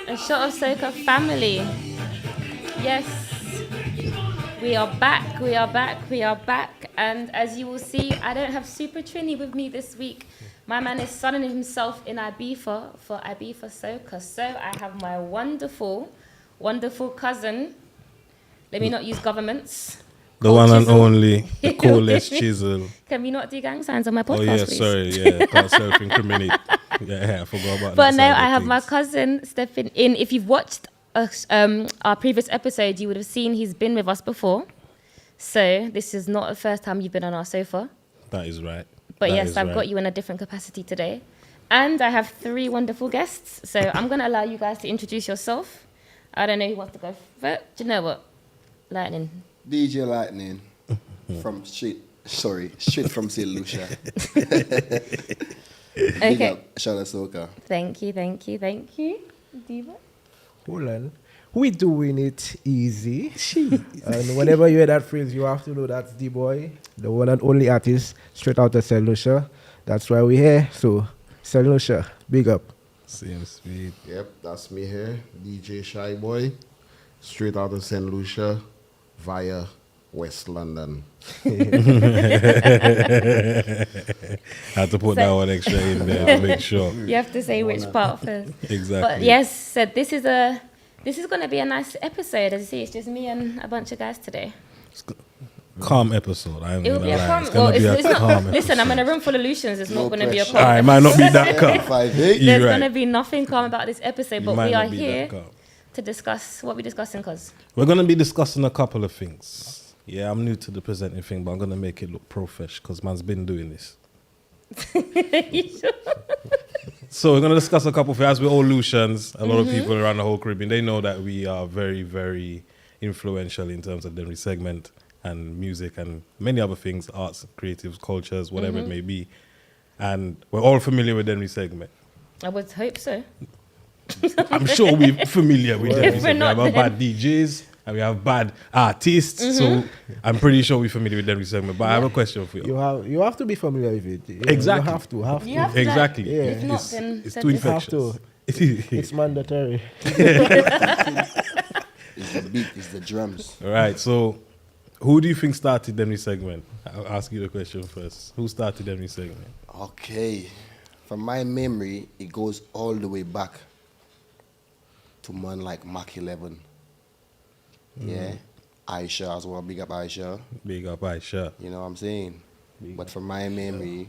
A shot of Soca family. Yes, we are back, we are back, we are back. And as you will see, I don't have Super Trini with me this week. My man is sunning himself in Ibiza for Ibiza Soca. So I have my wonderful, wonderful cousin. Let me not use governments. The one and Chizzle. only, the coolest Chizzle. Can we not do gang signs on my podcast, Oh yeah, please? sorry, yeah, can't self-incriminate. Yeah, I forgot about that. But no, side of I have my things. cousin stepping in. If you've watched our previous episode, you would have seen he's been with us before. So this is not the first time you've been on our sofa. That is right. But That yes, is I've right. got you in a different capacity today. And I have 3 wonderful guests. So I'm going to allow you guys to introduce yourself. I don't know who wants to go first. Do you know what? Lightning. DJ Lightening from straight from St Lucia. Big Okay. up, shout out Soca. Thank you. DBoy. Hold on. We doing it easy. And whenever you hear that phrase, you have to know that's DBoy, the one and only artist straight out of St Lucia. That's why we're here. So, St Lucia, big up. Same speed. Yep, that's me here, DJ Shyboy, straight out of St Lucia, via West London. Had to put that one extra in there to make sure. You have to say which part first. Exactly. But yes, so this is going to be a nice episode. As you see, it's just me and a bunch of guys today. Calm episode. I'm It will gonna be a lie. calm. It's Well, gonna be it's a not. calm Listen, I'm in a episode. room full of Lucians. It's No not going to be a pressure. calm. Alright, it might not be that calm. 5-8. There's You're going to right. be nothing calm about this episode, It but might we are not be that here calm. to discuss what we're discussing, cause We're gonna be discussing a couple of things. Yeah, I'm new to the presenting thing, but I'm gonna make it look profesh because man's been doing this. So we're gonna discuss a couple of things. As we're all Lucians, a lot of people around the whole Caribbean, they know that we are very, very influential in terms of Dennery Segment and music and many other things, arts, creatives, cultures, whatever it may be. And we're all familiar with Dennery Segment. I would hope so. I'm sure we're familiar with Dennery If we're Segment. We not, have then- bad DJs and we have bad artists. So I'm pretty sure we're familiar with Dennery Segment. But I have a question for you. You have to be familiar with it. You Exactly. You have to. You have to, Exactly. Yeah. If not, It's, then it's said too this. Have infectious. It's mandatory. It's the beat, it's the drums. All right. So, who do you think started Dennery Segment? I'll ask you the question first. Who started Dennery Segment? Okay. From my memory, it goes all the way back to man like Mach 11. Yeah. Aisha as well, big up Aisha. Big up, Aisha. You know what I'm saying? But from my memory,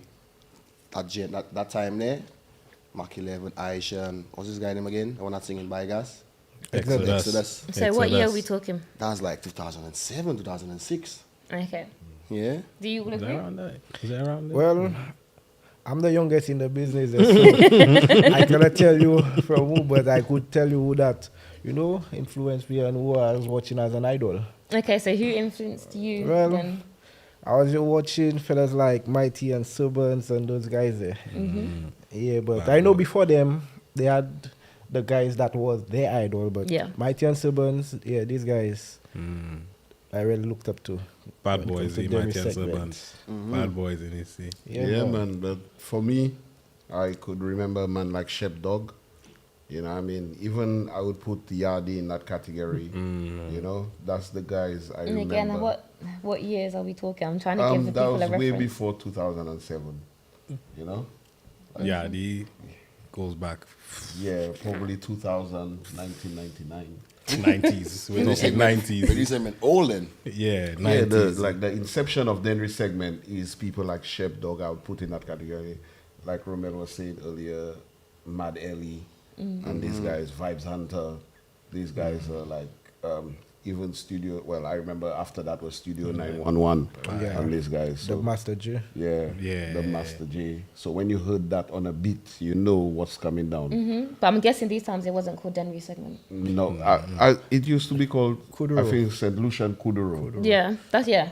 that time there, Mach 11, Aisha, and what's this guy name again? The one that's singing by gas? Exodus. So what year are we talking? That was like 2007, 2006. Okay. Yeah. Do you all Is that agree? around there? Is that around there? Well, I'm the youngest in the business. So I cannot tell you from who, but I could tell you who that, influenced me and who I was watching as an idol. Okay, so who influenced you Well, then? I was just watching fellas like Mighty and Subbans and those guys there. Yeah, but I know before them, they had the guys that was their idol. But Yeah. Mighty and Subbans, yeah, these guys I really looked up to. Bad when it boys comes to in Dennery Mighty and Segment. Subbans. Bad boys in AC. Yeah, man. But for me, I could remember a man like Shep Dog. You know what I mean? Even I would put Yardi in that category. You know, that's the guys I And remember. again, what years are we talking? I'm trying to give the That people was a way reference. before 2007. You know? Yeah, the goes back Yeah, probably 2000, 1999. 90s. We're talking But 90s. you said old then. Yeah, 90s. Yeah, the inception of Dennery Segment is people like Shep Dog. I would put in that category. Like Romel was saying earlier, Mad Ellie, and these guys, Vibes Hunter. These guys are like even Studio. Well, I remember after that was Studio 911 Yeah. and these guys. The So, Master J. yeah, the Master J. So when you heard that on a beat, you know what's coming down. But I'm guessing these times it wasn't called Dennery Segment. No, it used to be called Kuduro. I think St Lucian Kuduro. Yeah, that's yeah.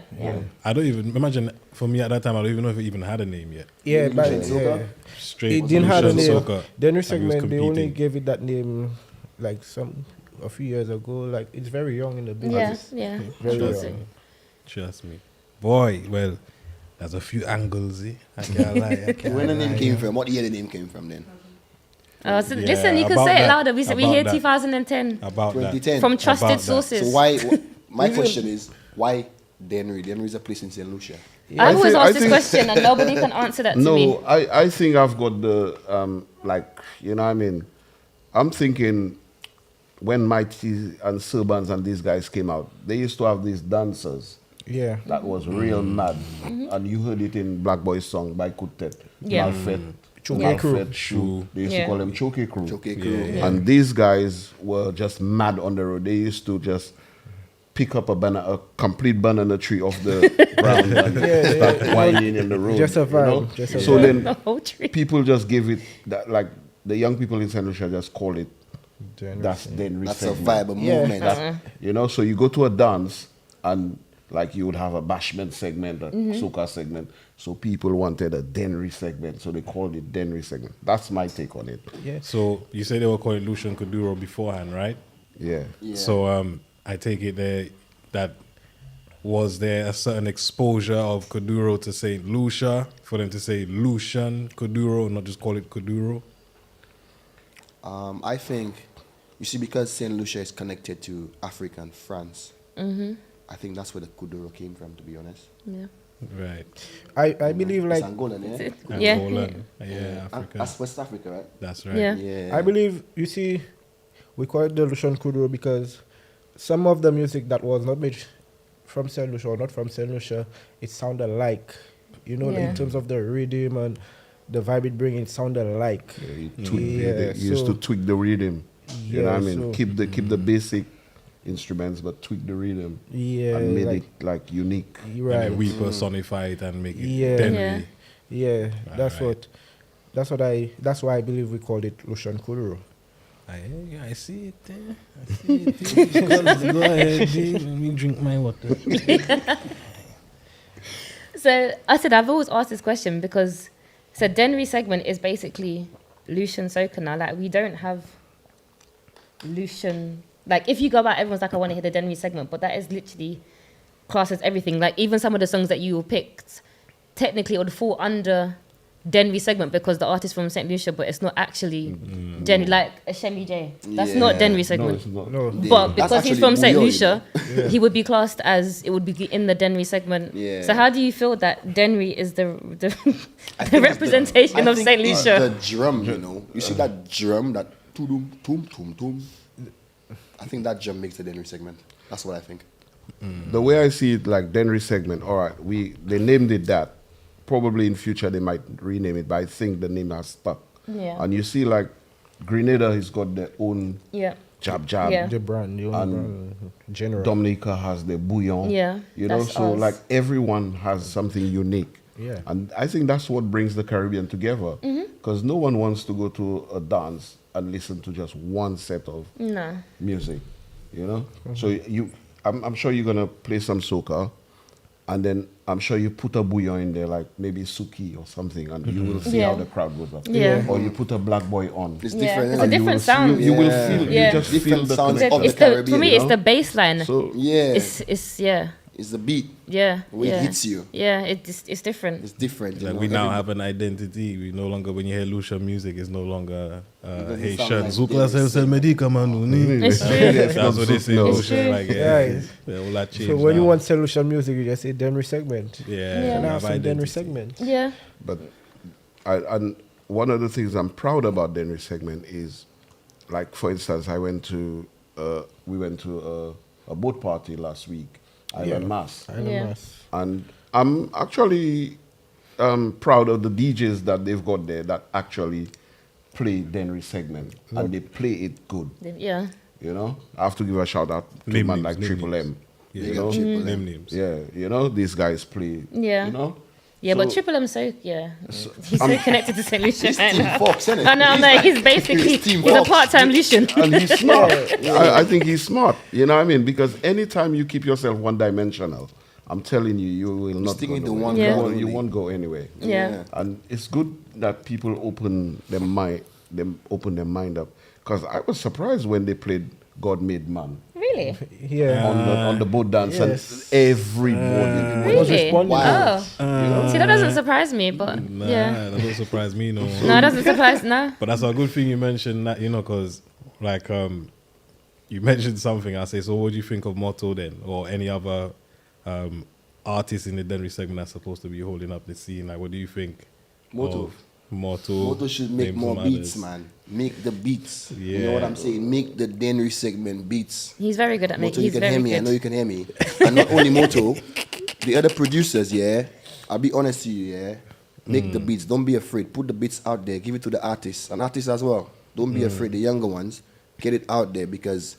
I don't even imagine. For me at that time, I don't even know if it even had a name yet. Yeah, Lucian but Soca? Straight. it didn't have a Lucian name. Soca, Dennery and we was Segment, they only competing. gave it that name like a few years ago. Like it's very young in the business. Yeah, yeah. Very Trust young. me. Trust me. Boy, well, there's a few angles, eh? I can't lie. I can't When the name lie. came from, what year the name came from then? So Yeah, listen, you can about say it that, louder. We about hear that. 2010 About that. 2010. from trusted About that. sources. So why? My question is why Dennery? Dennery is a place in St Lucia. I always I ask this think- question and nobody can answer that to me. No, I think I've got the like, you know what I mean? I'm thinking when Mighty and Surbans and these guys came out, they used to have these dancers Yeah. that was real mad. And you heard it in Black Boy's song by Kutet. Yeah. Choke Crew. Malfed Shoe. They used Yeah. to call them Choke Crew. Choke Crew. And these guys were just mad on the road. They used to just pick up a complete banana tree off the ground and start whining in the road. Just a you know? vibe, just a So vibe. then The whole tree. people just gave it that, like the young people in St. Lucia just call it Dennery that's Dennery That's a Segment. vibe, a Yeah. movement. You know, so you go to a dance and like you would have a bashment segment, a soca segment. So people wanted a Dennery segment, so they called it Dennery Segment. That's my take on it. Yeah. So you say they were calling Lucian Kuduro beforehand, right? Yeah. Yeah. So I take it that was there a certain exposure of Kuduro to St. Lucia for them to say Lucian Kuduro, not just call it Kuduro? I think, you see, because St. Lucia is connected to Africa and France, I think that's where the Kuduro came from, to be honest. Yeah. Right. I believe It's like Angolan, yeah? Yeah. Angolan. Yeah, Africa. That's West Africa, right? That's right. Yeah. Yeah. I believe, you see, we call it the Lucian Kuduro because some of the music that was not made from St. Lucia or not from St. Lucia, it sounded like, you know, Yeah. in terms of the rhythm and the vibe it brings, it sounded like. You Yeah, used to so- tweak the rhythm. You know what I Yeah, mean? so- Keep the basic instruments, but tweak the rhythm. Yeah, And made like- it like unique. You're And right. then we personify it and make it Yeah. Dennery. Yeah, that's Alright. that's why I believe we called it Lucian Kuduro. I see it there. I see it there. Go ahead, D. Let me drink my water. So I said I've always asked this question because Dennery Segment is basically Lucian Soca now. Like we don't have Lucian. Like if you go out, everyone's like, I want to hear the Dennery Segment, but that is literally classed as everything. Like even some of the songs that you picked, technically it would fall under Dennery Segment because the artist from St. Lucia, but it's not actually Dennery. Like a Shemi J, that's not Yeah. Dennery No, Segment. it's not. No, But That's because he's actually from St. Bouillon, Lucia, he would be classed as, it would be in the Dennery segment. Yeah. So how do you feel that Dennery is the I the think it's representation I of think St. it's Lucia? the drum, you know. You see that drum, that toom toom toom toom. I think that drum makes the Dennery segment. That's what I think. The way I see it, like Dennery Segment, all right, they named it that. Probably in future they might rename it, but I think the name has stuck. Yeah. And you see, like Grenada has got their own Yeah. jab. Yeah. the brand, the only And brand, general. Dominica has the bouillon. Yeah, You know, that's so us. like everyone has something unique. Yeah. And I think that's what brings the Caribbean together. Because no one wants to go to a dance and listen to just one set of No. music. You know? So I'm sure you're gonna play some soca, and then I'm sure you put a bouillon in there, like maybe Suki or something, and you will see how Yeah. the crowd goes up. Yeah. Or you put a Black Boy on. It's Yeah, different. it's innit? a different sound. You will Yeah. feel. Yeah. You just Different feel the sounds connection. of the It's the, for Caribbean, me, you it's know? the bass line. So Yeah. It's yeah. It's the beat. Yeah. The way it yeah. hits you. Yeah, it's different. It's different. you Like know? we now Every- have an identity. We no longer, when you hear Lucian music, it's no longer doesn't Haitian. sound like Zoukla this. sel medicament. It's true. That's what they say. No. It's Lucian, true. like, Yeah. all that changed So when you now. want solution music, you just say Dennery segment. yeah, Yeah. And I have have some Dennery identity. segment. Yeah. But and one of the things I'm proud about Dennery Segment is, like for instance, we went to a boat party last week. Island Mass. Yeah. And I'm actually proud of the DJs that they've got there that actually play Dennery Segment, and they play it good. Yeah. You know, I have to give a shout out to a Name man names, like name Triple names. M. Yeah, You know, name names. yeah, you know, these guys play. Yeah. You know, Yeah, but So- Triple M's he's so connected to St Lucia. He's Team Fox, isn't it? I know, he's basically, He's Team he's a Fox. part-time Lucian. and he's smart. I think he's smart. You know what I mean? Because anytime you keep yourself one-dimensional, I'm telling you, you will not sticking go to nowhere. one Yeah. You ground won't- You only. won't go anywhere. Yeah. And it's good that people open their mind up. Because I was surprised when they played God Made Man Really? Yeah. on the boat dance yes. and everybody. was Really? responding. Wow. Oh. See, that doesn't surprise me, but Nah, yeah. that doesn't surprise me, no. No, it doesn't surprise, no. But that's a good thing you mentioned that, you know, because like you mentioned something. I say, so what do you think of Motto then, or any other artists in the Dennery segment that's supposed to be holding up the scene? Like, what do you think? Motto. of Motto. Motto should make name more some beats, others? man. Make the beats. You know what Yeah. I'm saying? Make the Dennery segment beats. He's very good at Moto, making. you He's can hear very me. I know good. you can hear me. And not only Moto, the other producers, yeah. I'll be honest to you, yeah. Make the beats. Don't be afraid. Put the beats out there. Give it to the artists and artists as well. Don't be afraid. The younger ones, get it out there because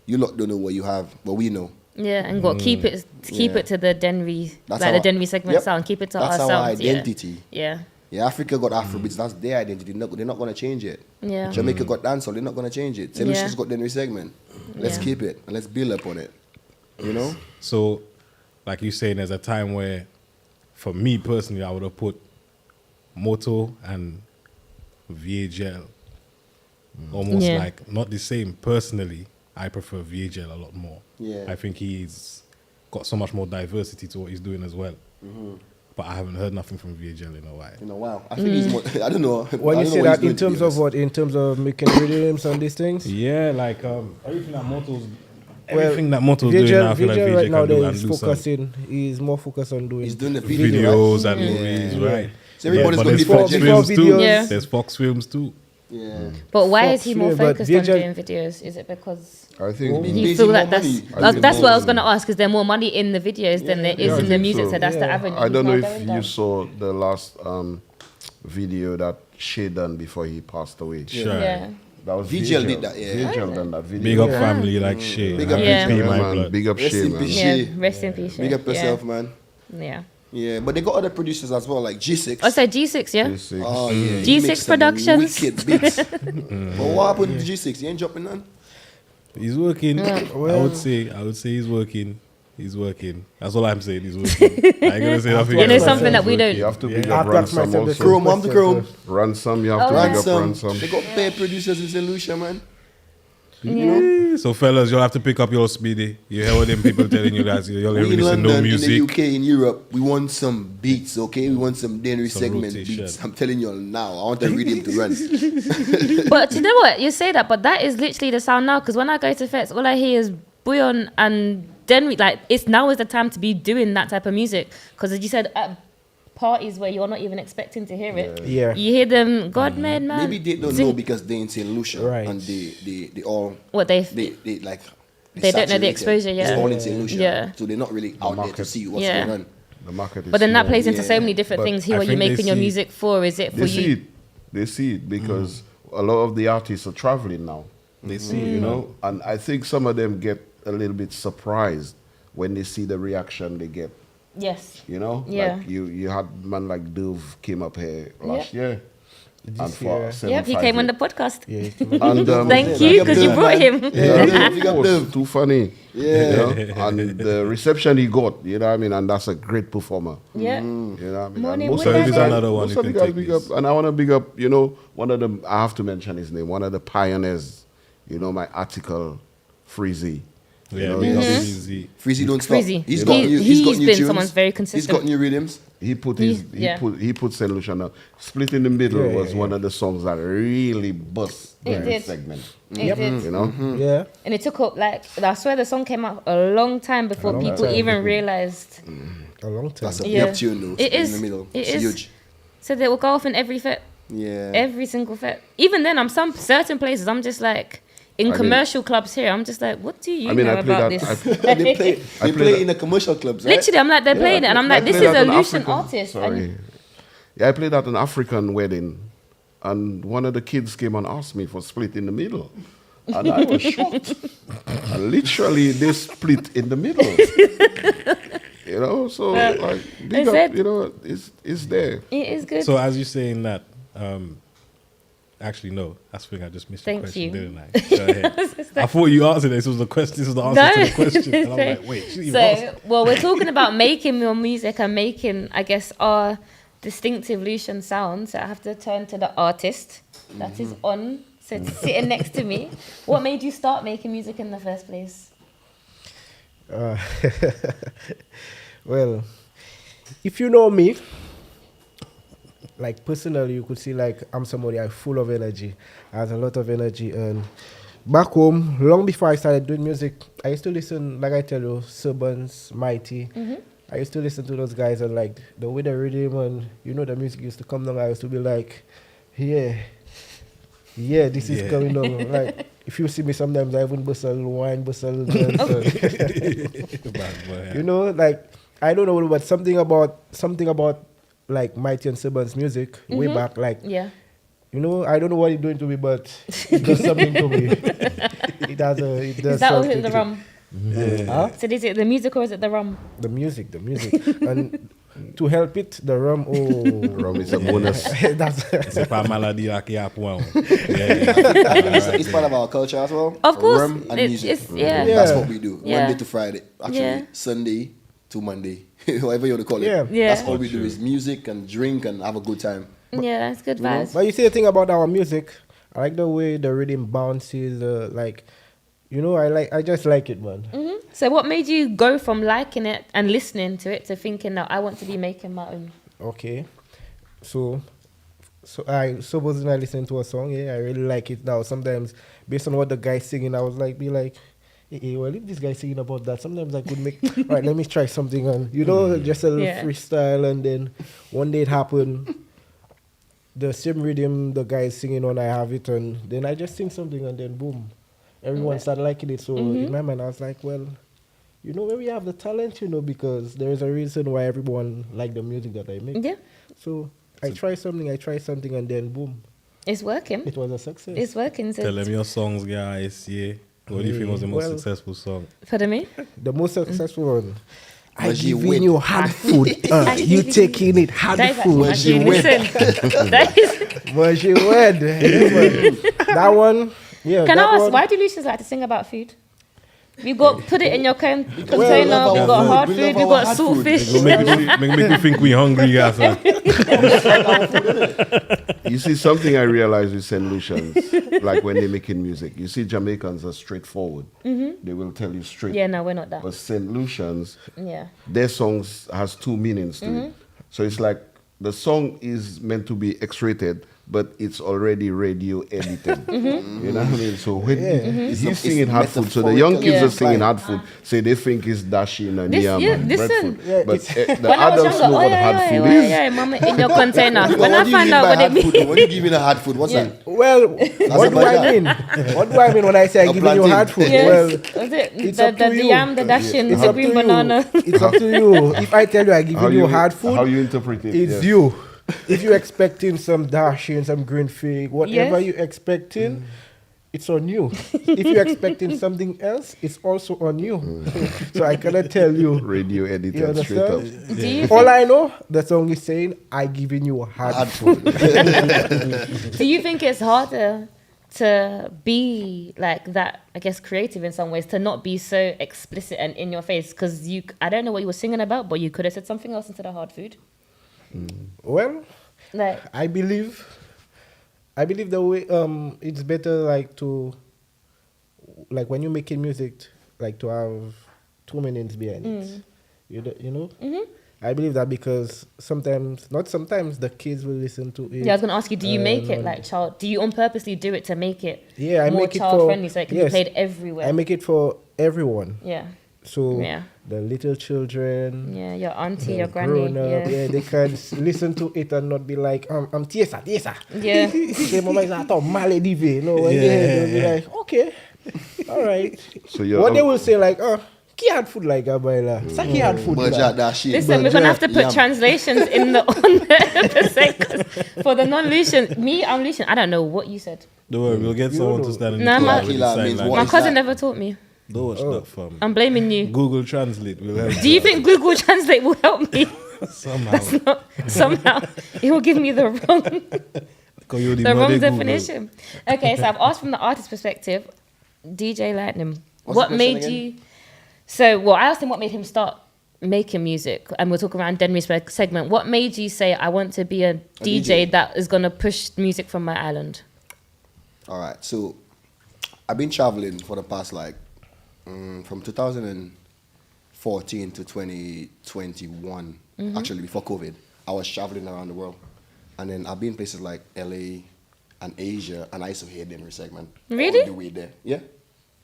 you lot don't know what you have, but we know. Yeah, and keep it Yeah. to the Dennery, That's like our- the Dennery segment Yep. sound. Keep it to That's our our sound. identity. Yeah. Yeah, Africa got Afrobeats. That's their identity. They're not going to change it. Yeah. Jamaica got dancehall. They're not going to change it. St. Yeah. Lucia's got Dennery segment. Let's Yeah. keep it and let's build up on it. You know? So, like you saying, there's a time where, for me personally, I would have put Moto and VHL almost Yeah. like not the same. Personally, I prefer VHL a lot more. Yeah. I think he's got so much more diversity to what he's doing as well. But I haven't heard nothing from VHL in a while. In a while. I think he's more, I don't know. When I you don't say know what that he's in doing, to be terms of honest. what? In terms of making rhythms and these things? Yeah, like everything that Moto's everything that Moto's VJ, doing now, I feel like VJ right now can do there and is do some focusing. He's more focused on doing. He's doing the video, videos right? and movies, right? So everybody's but got there's different Fox agendas. films Before too. videos- Yeah. There's Fox films too. Yeah. But why Fox is he more Film, but focused on VJ doing videos? Is it because I think He's you busy feel more like that's money. I think that's what I was more- going to ask? Is there more money in the videos than there is Yeah, I in the think music? so. So that's the Yeah. avenue. I don't he's know now if going you down. saw the last video that Shay done before he passed away. Sure. Yeah. That was VGL did that, yeah. VGL done that video. Big up family like Shay. Big up Yeah. Pay Yeah, my man. blood. Big up Rest Shay, in man. peace. Yeah, Shay. rest in peace. Big up yourself, man. Yeah. Yeah, but they got other producers as well, like G6. Also G6, yeah. G6. Oh, yeah. he G6 makes some Productions. Wicked beats. But what happened to G6? He ain't dropping none? He's working. I would say he's working. He's working. That's all I'm saying. He's working. I ain't gonna say nothing. You know else. something that we don't. You have to big Yeah. up I've got Ransom myself the also. Chrome, I'm the Chrome. Ransom, you have to big up Ransom. Ransom. They got paid producers in St. Lucia, man. Yeah. So fellas, you'll have to pick up your speedy. You hear what them people telling you guys? You're We in releasing London, no in the music. UK, in Europe, we want some beats, okay? We want some Dennery Some segment rotation. beats. I'm telling you all now. I want the rhythm to run. But you know what? You say that, but that is literally the sound now. Because when I go to fets, all I hear is Bouillon and Dennery. Like it's now is the time to be doing that type of music. Because as you said, at parties where you're not even expecting to hear it, Yeah. you hear them. God made man. Maybe they don't Zing. know because they in St. Lucia. Right. And they all, What they they like... They don't know the saturated. exposure yet. It's all in St. Lucia. Yeah. So they're not really out there to market. see what's Yeah. going on. The market is But then that small. plays into so Yeah. many different But things. Who I are you think they making your see- music for? Is it for They see you? it. They see it because a lot of the artists are traveling now. They see, You know, and I think some of them get a little bit surprised when they see the reaction they get. Yes. You know, Yeah. like you had man like Dove came up here last year, and This for year. 7 Yep, he came on the podcast. Yeah. And Thank Yeah, you, big because up you Dove, brought man. him. yeah, Big up it was Dove. too funny. Yeah. You know? And the reception he got, you know what I mean, and that's a great performer. Yeah. You know what I mean? Morning And most women. of the There's guys, another one most you of the can guys take big this. up, and I want to big up, you know, one of them. I have to mention his name. One of the pioneers, you know, my article, Freezy. Yeah, know, big up he's- Easy. Freezy don't stop. Freezy. He's He- got new, he's got new been tunes. someone's very He's consistent. got new rhythms. He put Yeah. he put St. Lucia now. Split in the Middle Yeah, was yeah, one of the songs that really bust It the did. segment. It did. You know, Yeah. And it took up, like, I swear the song came out a long time before long people time. even realized. A long time. That's a Yeah. big tune though. It in is. the middle. It It's is. huge. So they will go off in every fet, Yeah. every single fet. Even then, I'm some certain places, I'm just like, in mean- commercial clubs here, I'm just like, what do you I mean, know I played about that. this? they play, I they play play that- in the commercial clubs, right? Literally, I'm like, they're playing it, and I'm like, this is a Lucian artist. Sorry. And Yeah, I played at an African wedding, and one of the kids came and asked me for Split in the Middle. And I was shocked. And literally, they split in the middle. You know, so like, big up, you know, it's there. It is good. So as you're saying that, actually no, that's the thing. I just missed the Thank question, you. didn't I? Go ahead. I thought you answered this. Was the question? This was the answer to the question. And I'm like, wait. She didn't even ask. Well, we're talking about making your music and making, I guess, our distinctive Lucian sound. So I have to turn to the artist that is on, so sitting next to me. What made you start making music in the first place? Well, if you know me, like personally, you could see like I'm somebody I'm full of energy. I have a lot of energy, and back home, long before I started doing music, I used to listen, like I tell you, Subbans, Mighty. I used to listen to those guys, and like the way the rhythm and you know the music used to come down, I used to be like, yeah, this is coming on. Like if you see me sometimes, I even bust a little wine, bust a little dance. Bad boy, yeah. You know, like I don't know, but something about like Mighty and Subbans music way back, like Yeah. you know, I don't know what it's doing to me, but it does something to me. It does Is that or is something it the to- rum? Huh? So is it the music or is it the rum? The music, and to help it, the rum. Oh, Rum is a bonus. that's C'est pas maladie là qui a point. It's part of our culture as well. Of course, Rum and music. it's yeah. Yeah. That's what we do. Yeah. Monday to Friday. Actually, Yeah. Sunday to Monday. Whatever you want to call it. Yeah. Yeah. That's all we do is music and drink and have a good time. Yeah, that's good vibes. But you see the thing about our music, I like the way the rhythm bounces. Like, you know, I just like it, man. So what made you go from liking it and listening to it to thinking that I want to be making my own? Okay, so I suppose when I listen to a song, I really like it now. Sometimes based on what the guy's singing, I was like, hey, well, if this guy's singing about that, sometimes I could make, all right, let me try something, and you know, just a little freestyle, and then one day it happened, the same rhythm the guy's singing on, I have it, and then I just sing something, and then boom, everyone started liking it. So in my mind, I was like, well, you know, maybe I have the talent, you know, because there is a reason why everyone like the music that I make. Yeah, So I try something, and then boom, it's working. it was a success. It's working. So Tell them your songs, guys. Yeah. What do you think was the most Well- successful song? pardon me. The most successful one. I Was you giving wet? you hard food. You taking it hard That is food. actually, listen. That is, Was you wed? That one. Yeah. can I that ask, one, why do Lucians like to sing about food? We got put it in your container. We love our got food. hard We food. love We our got hard salt food. fish. Make me think we hungry, guys. You see, something I realized with St Lucians, like when they're making music, you see Jamaicans are straightforward. They will tell you straight. Yeah, no, we're not that. But St Lucians, Yeah. their songs has two meanings to it. So it's like the song is meant to be X-rated, but it's already radio edited. You know what I mean? So when he's It's singing hard food, so the young kids Yeah. are singing hard food, say they think it's dashing and This- yam yeah, and bread listen. food. Yeah, But it's- the When I was adults younger, know what hard food is. yeah, mama, in your container. When What I do you find mean out by what it hard means. food? What do you give in a hard food? What's that? Well, what do I mean? What do I mean when I say I A giving you plantain. hard food? Yes. Well, Was it it's the up to you. yam, the dashing, it's the up green to banana? you. It's up to you. If I tell you I giving you hard food, How you interpret it? it's yes. you. If you're expecting some dashing, some green fig, whatever Yes. you're expecting, it's on you. If you're expecting something else, it's also on you. So I cannot tell you. Radio You edited straight up. understand? Do you All I know, the song is saying, I giving you hard food. Do you think it's harder to be like that, I guess, creative in some ways, to not be so explicit and in your face? Because I don't know what you were singing about, but you could have said something else instead of hard food. Well, Like, I believe the way it's better like to like when you're making music like to have 2 minutes behind it. You know? I believe that because not sometimes the kids will listen to it. yeah, I was going to ask you, do you make it no. like do you on purposely do it to make it Yeah, I more make it child for friendly so it can be played everywhere? I make it for everyone. Yeah. So Yeah. the little children, Yeah, your auntie, the your granny. grown up, Yeah. they can listen to it and not be like, I'm tiesa. Yeah. Say, Mama is not a maledive. No, when they'll be like, okay, all right. So your What they uncle- will say like, Saki had food like Abaila. Saki had food But like that shit. Listen, we're gonna have to put translations in the on the episode 'cause for the non-Lucian. Me, I'm Lucian. I don't know what you said. Don't worry, we'll get someone to stand in No, the my- corner with the Kila sign means language. what? My is cousin that? never taught me. Don't watch that, fam. I'm blaming you. Google Translate will help. Do you think Google Translate will help me? somehow? Somehow it will give me the wrong You're the wrong bloody Google. definition. Okay, so I've asked from the artist perspective, DJ Lightning, What's what the question made again? you? So, well, I asked him what made him start making music, and we'll talk around Dennery Segment. What made you say I want to be a DJ DJ. that is gonna push music from my island? All right, so I've been traveling for the past from 2014 to 2021. Actually, before COVID, I was traveling around the world, and then I've been in places like LA and Asia, and I used to hear Dennery Segment. Really? All the way there, yeah,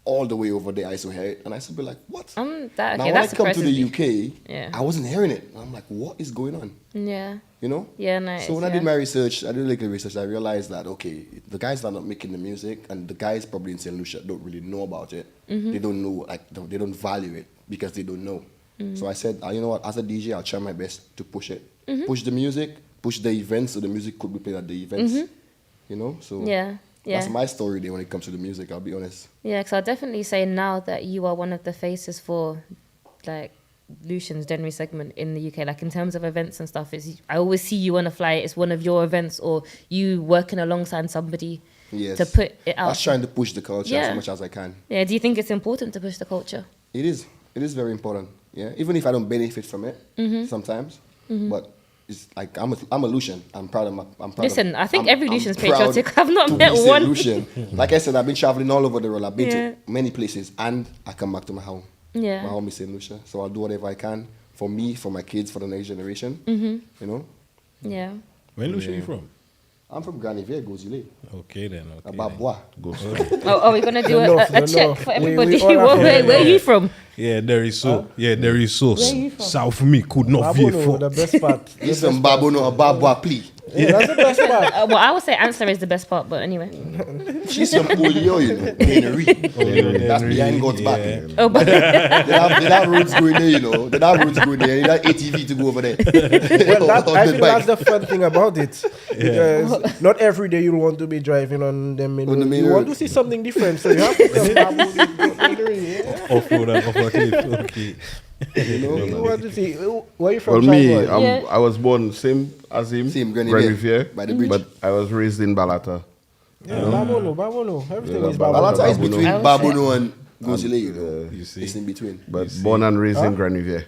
all the way over there. I used to hear it, and I used to be like, "What?" That now okay, when I that come to the surprises me. UK, Yeah. I wasn't hearing it. And I'm like, "What is going on?" Yeah, You know? yeah, nice. So when I yeah. did my research, I did little research, I realized that, okay, the guys that are not making the music and the guys probably in St Lucia don't really know about it. Mm-hmm. They don't know, they don't value it because they don't know. Mm-hmm. So I said, you know what, as a DJ, I'll try my best to push it. Mm-hmm. Push the music, push the events, so the music could be played at the events. You know? So Yeah, yeah. that's my story there when it comes to the music, I'll be honest. Yeah, because I'll definitely say now that you are one of the faces for, like, Lucian's Dennery Segment in the UK. Like, in terms of events and stuff, I always see you on a flyer. It's one of your events, or you working alongside somebody Yes. to put it I out. was trying to push the culture Yeah. as much as I can. Yeah, do you think it's important to push the culture? It is. It is very important. Yeah. Even if I don't benefit from it sometimes, but it's like I'm a Lucian. I'm proud of my. I'm proud Listen, of, I think I'm- every I'm Lucian's proud patriotic. I've not to met be St. one. Lucian. Like I said, I've been traveling all over the world. I've been Yeah. to many places, and I come back to my home. Yeah. My home is St. Lucia, so I'll do whatever I can for me, for my kids, for the next generation. You know, Yeah. Where Lucian you from? I'm from Granivere, Gozile, Okay then. Okay. Ababwa. Oh, are we going to do No, a no, check no. for We everybody? all have to- Where are you from? Yeah, there is so. Yeah, there is so. Where you from? South me could not be Babono, the for. best part. It's some Babono, Ababwa, plea. Yeah, that's the best part. Well, I would say Ansler is the best part, but anyway. She's from Polio, you know, Dennery. That's Dennery, behind God's yeah. back. Oh, but They have roads going there, you know. They have roads going there. You need ATV to go over there. Well, that, On I the think bike. that's the fun thing about it. Because not every day you want to be driving on the main On the road. main You want road. to see something different, so you have to come back with it. Off-road and off-a-cliff. Okay. You want to see. Where you from? Well, me, Shyboy? Yeah. I was born same as him, Same, Grenadier, Grenadier, by the bridge. but I was raised in Balata. Yeah, Babono. Everything Yeah, is Babono. Babono. Balata is between I would Babono and Gozile, you know. You see. It's in between. But born and raised in Grenadier.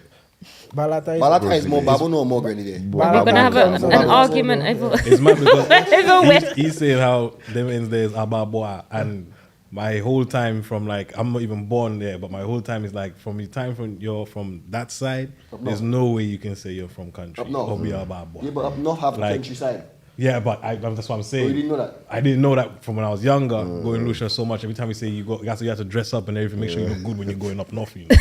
Balata is Balata is more Babono or more Grenadier? we're going to have an Babono. argument over It's mad because over he's saying how them ends there is Ababoa, and my whole time from like I'm not even born there, but my whole time is like from the time from you're from that side. There's no way you can say you're from country Up north. or be Ababoa. Yeah, but up north have the Like- countryside. Yeah, but that's what I'm saying. Oh, you didn't know that? I didn't know that from when I was younger. Going Lucia so much. Every time you say you have to dress up and everything, make sure you look good when you're going up north. You know?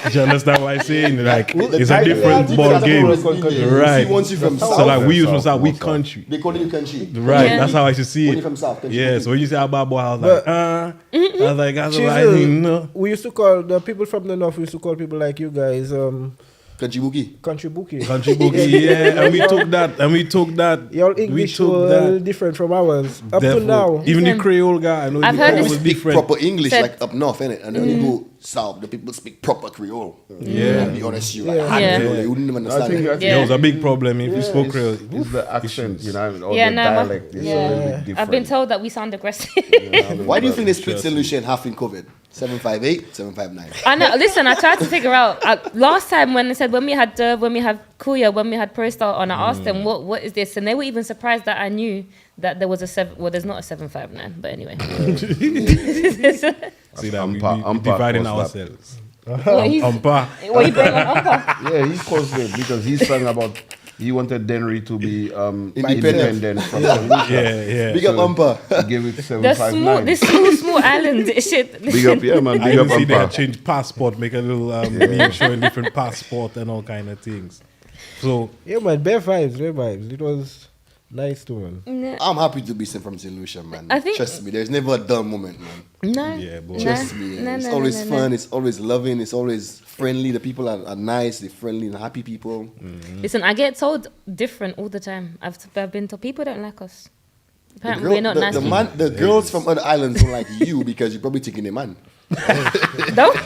Do you understand what I'm saying? Like it's a different ball game, right? See, once you're from So south, like we use from South, south, we more south. country. they call you country. Right, Yeah. that's how I should see When it. you're from south, country. Yeah, so when you say Ababo, I was like, I was like, that's what I Chizzle, know. we used to call the people from the north. We used to call people like you guys, Country boogie. country bookie. Country boogie, yeah, and we took that. Your we English took were that. different from ours up to Definitely. now. Even the Listen, Creole guy, I know I've the heard Creole this- was Speak different. proper English Said- like up north, innit? And then when you go south, the people speak proper Creole. Yeah. I'll be honest, you Yeah. like hard Yeah. Creole, you wouldn't even I understand think it. that Yeah. It was a big problem if you spoke Creole. it's the accent, you know, or Yeah, the no, dialect is yeah. a little bit different. I've been told that we sound aggressive. Why do you think they split St. Lucia in half in COVID? 758, 759. I know. Listen, I tried to figure out last time when they said when we had Kuya, when we had Pro Star on. I asked them what is this, and they were even surprised that I knew that there was a seven. Well, there's not a 759, but anyway. See that we Umpa dividing caused that. ourselves. Well, he's- Umpa. what you bring on Uncle? Yeah, he caused it because he sang about he wanted Dennery to be Independent. independent from St. Lucia. Yeah. Big up Umpa. He gave it The 759. this small island shit. Big up, yeah, man. I Big up, even see they had Umpa. changed passport, make a little meme showing different passport and all kind of things. So Yeah, man, bare vibes. It was Nice tune. No. I'm happy to be sent from St Lucia, man. I think- Trust me, there's never a dull moment, man. No. Yeah, boy. No. Trust me, No, it's no, always no, no, fun. no. It's always loving. It's always friendly. The people are nice. They're friendly and happy people. Listen, I get told different all the time. I've been told people don't like us. The, Apparently, girl- we're not the, nice the, people. man, the girls from other islands don't like you because you're probably taking a man. Don't,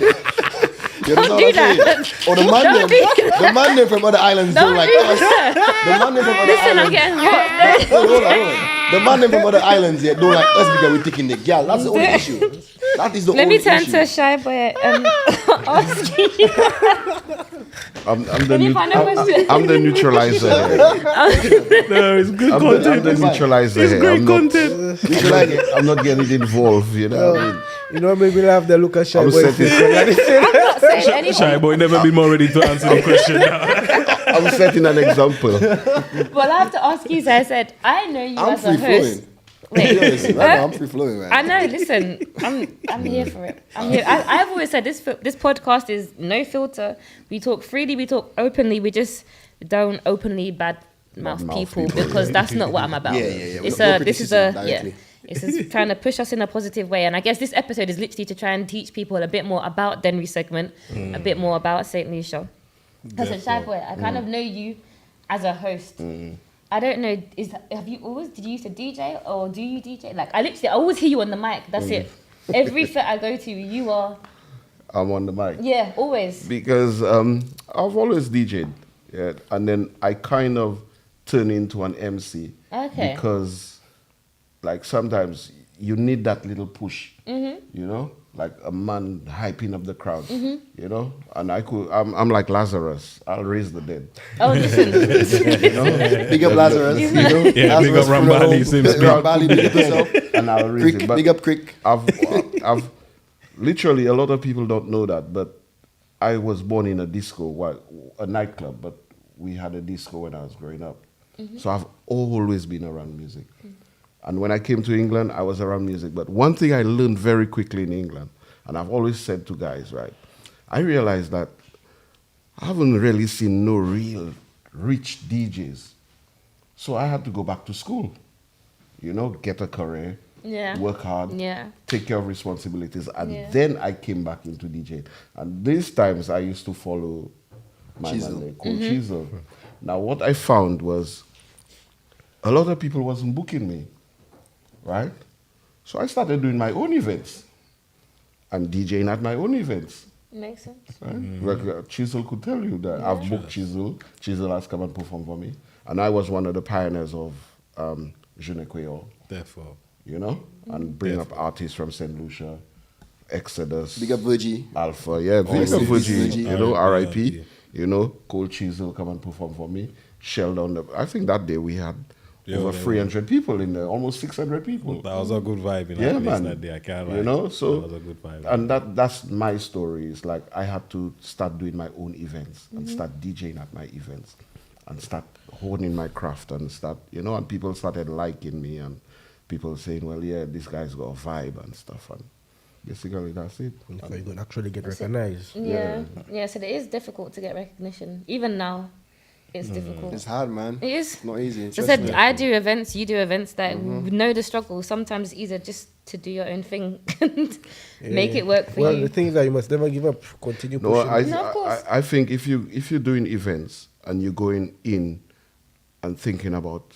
You don't understand do what I'm that. saying? Or the man, Don't them, do the man them from other islands don't, Don't like do us. that. The man them from other Listen, I'm islands. getting hurt. Hold on. The man them from other islands here don't like us because we're taking the girl. That's the only issue. That is the Let only me turn issue. to Shyboy and ask you. I'm the Can you find a question? I'm the neutralizer here. No, it's good I'm content. the neutralizer It's here. great I'm not, content. I'm not getting involved, you know. what I mean? You know, maybe we'll have the look at I'm Shyboy. setting, I'm not saying anything. Shy boy never been more ready to answer the question now. I'm setting an example. Well, I have to ask you. So I said, I know you I'm as a free host. flowing. Wait, Listen, right now, I'm free flowing, man. I know. Listen, I'm here for it. I'm here. I've always said this podcast is no filter. We talk freely. We talk openly. We just don't openly bad mouth Badmouth people people, because that's not what I'm about. Yeah. It's No a this is a criticism yeah. directly. It's just trying to push us in a positive way. And I guess this episode is literally to try and teach people a bit more about Dennery Segment, a bit more about St Lucia. As a shy boy, I kind of know you as a host. I don't know. Did you used to DJ or do you DJ? Like I always hear you on the mic. That's it. Every fit I go to, you are. I'm on the mic. Yeah, always. Because I've always DJed, yeah, and then I kind of turn into an MC. Okay. Because, like, sometimes you need that little push, Mm-hmm. you know, like a man hyping up the crowd, you know. And I'm like Lazarus. I'll raise the dead. Oh, listen. Big up Lazarus. You know? Yeah, big up Rambali, same speed. Rambali, big up yourself. And I'll raise Crick, it. But big up Crick. I've literally, a lot of people don't know that, but I was born in a disco, a nightclub, but we had a disco when I was growing up. So I've always been around music. And when I came to England, I was around music. But one thing I learned very quickly in England, and I've always said to guys, right, I realized that I haven't really seen no real rich DJs. So I had to go back to school, you know, get a career, Yeah. work hard, Yeah. take care of responsibilities, and Yeah. then I came back into DJing. And these times I used to follow my Chizzle. man there called Chizzle. Now what I found was a lot of people wasn't booking me, right? So I started doing my own events and DJing at my own events. Makes sense. Right? Like Chizzle could tell you that I've booked Chizzle. Chizzle has come and performed for me. And I was one of the pioneers of Je ne Creole, Therefore, you know, and bring up artists from St. Lucia, Exodus, Big up Virgie. Alpha, yeah, big rest up in peace, Virgie, Virgie. you know, R.I.P. R.I.P., you know, Cold Chizzle come and perform for me, Shell down the, I think that day we had over 300 people in there, almost 600 people. that was a good vibe in Yeah, that place man. that day. I can't lie. You know, so that was a good vibe. and that's my story. It's like I had to start doing my own events and start DJing at my events and start honing my craft and start, you know, and people started liking me and people saying, well, yeah, this guy's got a vibe and stuff. And basically that's it. So you can actually get recognized. Yeah. Yeah. So it is difficult to get recognition. Even now, it's difficult. It's hard, man. It is. It's not easy. So I trust said, me. I do events, you do events that we know the struggle. Sometimes it's easier just to do your own thing and make it work for Well, you. the thing is that you must never give up. Continue No, pushing. No, of course. I think if you're doing events and you're going in and thinking about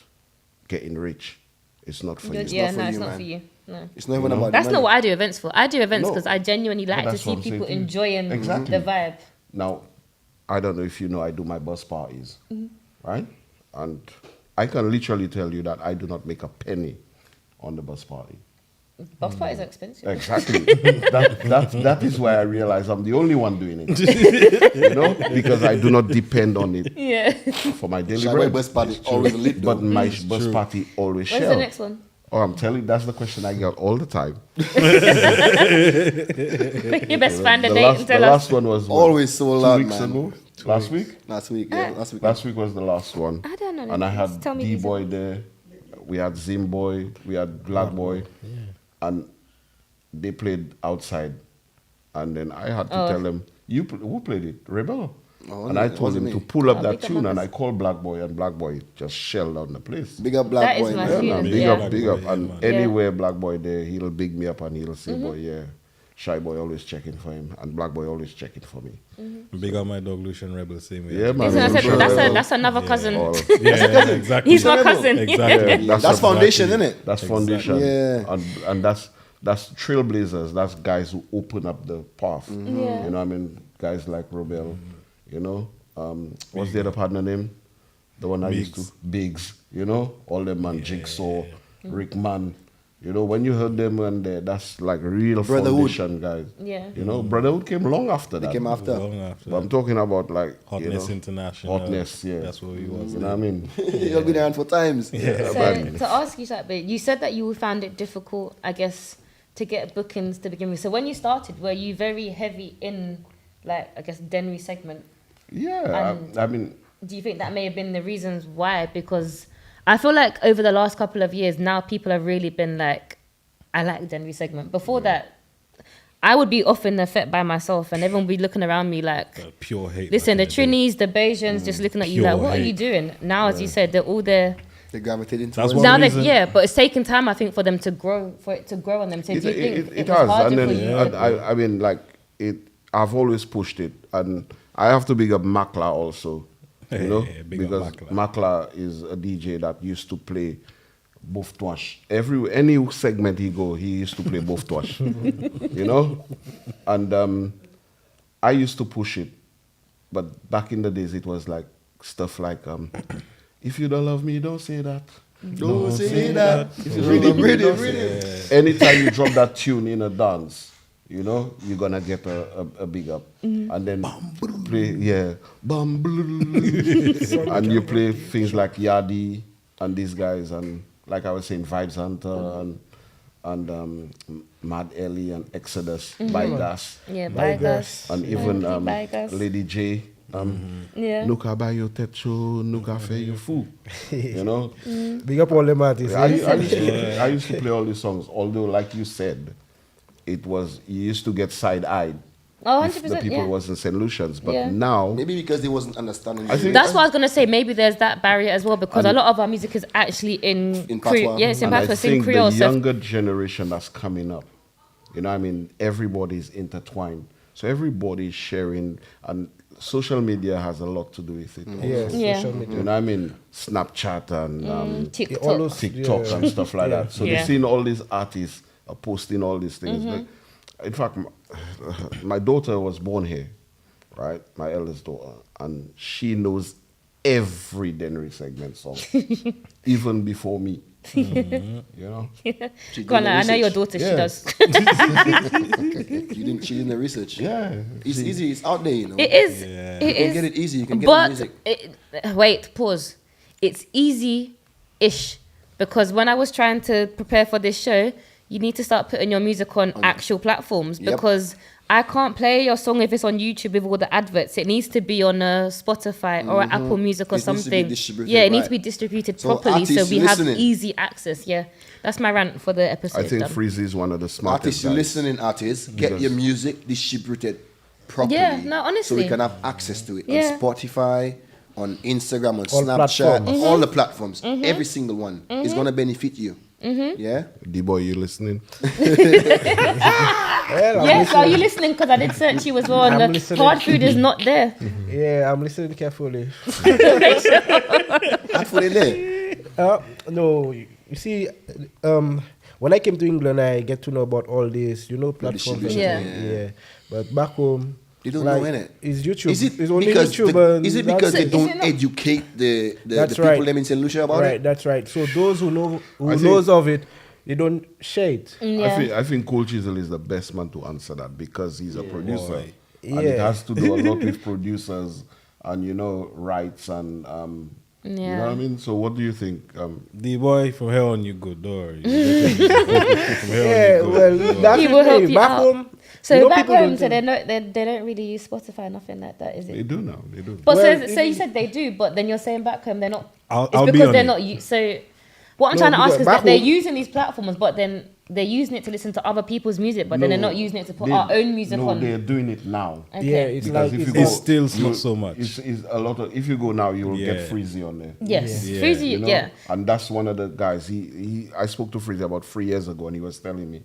getting rich, it's not for you. Yeah, not for no, it's you, not man. for you. No. It's not even about That's the not money. what I do events for. I do events No. because I genuinely like to that's see what I'm people saying. enjoying Exactly. the vibe. Now, I don't know if you know, I do my bus parties, Mm-hmm. right? And I can literally tell you that I do not make a penny on the bus party. Bus parties are expensive. Exactly. that is why I realize I'm the only one doing it. You know, because I do not depend on it Yeah. for my daily Shyboy bread. bus party always lit though. But my bus party always When's shell. the next one? Oh, I'm telling you, that's the question I get all the time. You best find a The date last, and the tell us. last one was what, Always sold 2 out, weeks man. ago. Last week? Last week, yeah. Last week. Last week was the last one. I don't know. And I Just had tell me these DBoy there. We had Zimboy. We had Black Boy. And they played outside. And then I had to tell them, who played it? Rebel. Oh, And I it told him wasn't to me. pull up Oh, that big up tune, and my I called Black Boy, and Black Boy just shelled on the place. Big up Black That is Boy, my man. feeling. Big Yeah. up, big up. Black And Boy, yeah, man. anywhere Black Boy there, he'll big me up and he'll say, boy, yeah. Shyboy always checking for him, and Black Boy always checking for me. Big up my dog Lucian Rebel, same way. Yeah, man. Isn't that Lucian that's, Rebel. that's another cousin. All- Yeah, exactly. He's my cousin. Exactly. Yeah, That's foundation, isn't it? That's foundation. Yeah. And that's trailblazers. That's guys who open up the path. Yeah. You know what I mean? Guys like Robel, you know. What's the other partner name? The one I used to Biggs, you know, all them man, Jigsaw, Rick Man. You know, when you heard them and that's like real Brotherhood. foundation guys. Yeah. You know, Brotherhood came long after that. They came after. Long after. But I'm talking about like Hotness you know, International. Hotness, yeah. That's what he was. You know what I mean? You've been around for times. So man. to ask you something, you said that you found it difficult, I guess, to get bookings to begin with. So when you started, were you very heavy in, like, I guess, Dennery segment? Yeah, And- I mean, Do you think that may have been the reasons why? Because I feel like over the last couple of years, now people have really been like, I like Dennery segment. Before that, I would be off in the fet by myself, and everyone would be looking around me like, Pure hate. listen, the back in day. Trinis, the Bajans, just looking at you Pure like, what are hate. you doing? Now, as you said, they're all there. They gravitated That's towards one Now they reason- yeah, but it's taken time, I think, for them to grow, for it to grow on them. So do you think it was has, harder and for then you? I mean, like it. I've always pushed it, and I have to big up Makla also, you know, Yeah, big up because Makla. Makla is a DJ that used to play both twash. Any segment he go, he used to play both twash, you know, and I used to push it, but back in the days it was like stuff like if you don't love me, don't say that. Don't say that. If you Read don't love it, me, read it, don't read say it. that. Anytime you drop that tune in a dance, you know, you're gonna get a big up. And then play, yeah, bum, and you play things like Yadi and these guys, and like I was saying, Vibes Hunter and Mad Ellie and Exodus, by Gas, Yeah, By Bygas. and even Bygas. Lady J. Yeah. Nuka buy your techo, nuka fe your food. You know, Big up all them artists. I used to play all these songs, although, like you said, you used to get side-eyed Oh, if the 100%, people yeah. wasn't St. Lucians. But Yeah. now, Maybe because they wasn't understanding. I think- That's what I was gonna say. Maybe there's that barrier as well, because a lot of our music is actually in patois. Yeah, it's in and I patois, it's in think Creole. the So younger generation that's coming up, you know what I mean, everybody's intertwined. So everybody's sharing, and social media has a lot to do with it. also. Yes, Yeah. social media. You know what I mean? Snapchat and TikTok. all those- TikTok Yeah. and stuff like that. So Yeah. they've seen all these artists are posting all these things. Like, in fact, my daughter was born here, right? My eldest daughter, and she knows every Dennery segment song, even before me. You know, She Go on, did I the know your research. daughter. She Yeah. does. She did the research. yeah. It's easy. It's out there, you know. It is. Yeah. It You can is. get it easy. You can get the But music. wait, pause. It's easy-ish, because when I was trying to prepare for this show, you need to start putting your music on actual platforms, Yep. because I can't play your song if it's on YouTube with all the adverts. It needs to be on a Spotify or a Apple Music or It needs to be something. distributed Yeah, it needs to right. be distributed So properly, so artists we have listening. easy access. Yeah, that's my rant for the episode. I think done. Freezy is one of the smartest Artists, you guys. listening artists, get Because- your music distributed properly. Yeah, no, So honestly. we can have access to it Yeah. on Spotify, on Instagram, on All Snapchat, platforms. all the platforms. Every single one is going to benefit you. Yeah? D-Boy, you listening? Well, I'm Yes, are you listening. listening? Because I did search you as well, I'm and the listening. hard food is not there. Yeah, I'm listening carefully. Add for it there. No, you see, when I came to England, I get to know about all this, platforms. distribution, Yeah. Yeah. But back home, They don't know, innit? It's YouTube. Is it it's only because, YouTube. and is it that's because they Is don't it not? educate the That's people right. them in St. Lucia about right? it? That's right. So those who know, I think- knows of it, they don't share it. Yeah. I think Cool Chizzle is the best man to answer that because he's a producer. Boy. And it Yeah. has to do a lot with producers and, rights and, you know what I mean? So what do you think? D-Boy, from here on you good, don't worry. From here Yeah, on you well, good. that's He the will help thing. you Back out. home, So back people home, don't so think- they don't really use Spotify, nothing like that, is They it? do now. They do. But Well, so you said they do, but then you're saying back home they're not. I'll It's be because on they're it. not. So What I'm No, trying to ask because is back that they're home- using these platforms, but then they're using it to listen to other people's music, but then they're not using it to put They- our own music no, on. they're doing it now. Okay. Yeah, it's Because like if you it's go, It's still you- not so much. It's a lot of. If you go now, you will Yeah. get Freezy on there. Yes, Yeah. Freezy, You know? yeah. And that's one of the guys. I spoke to Freezy about 3 years ago, and he was telling me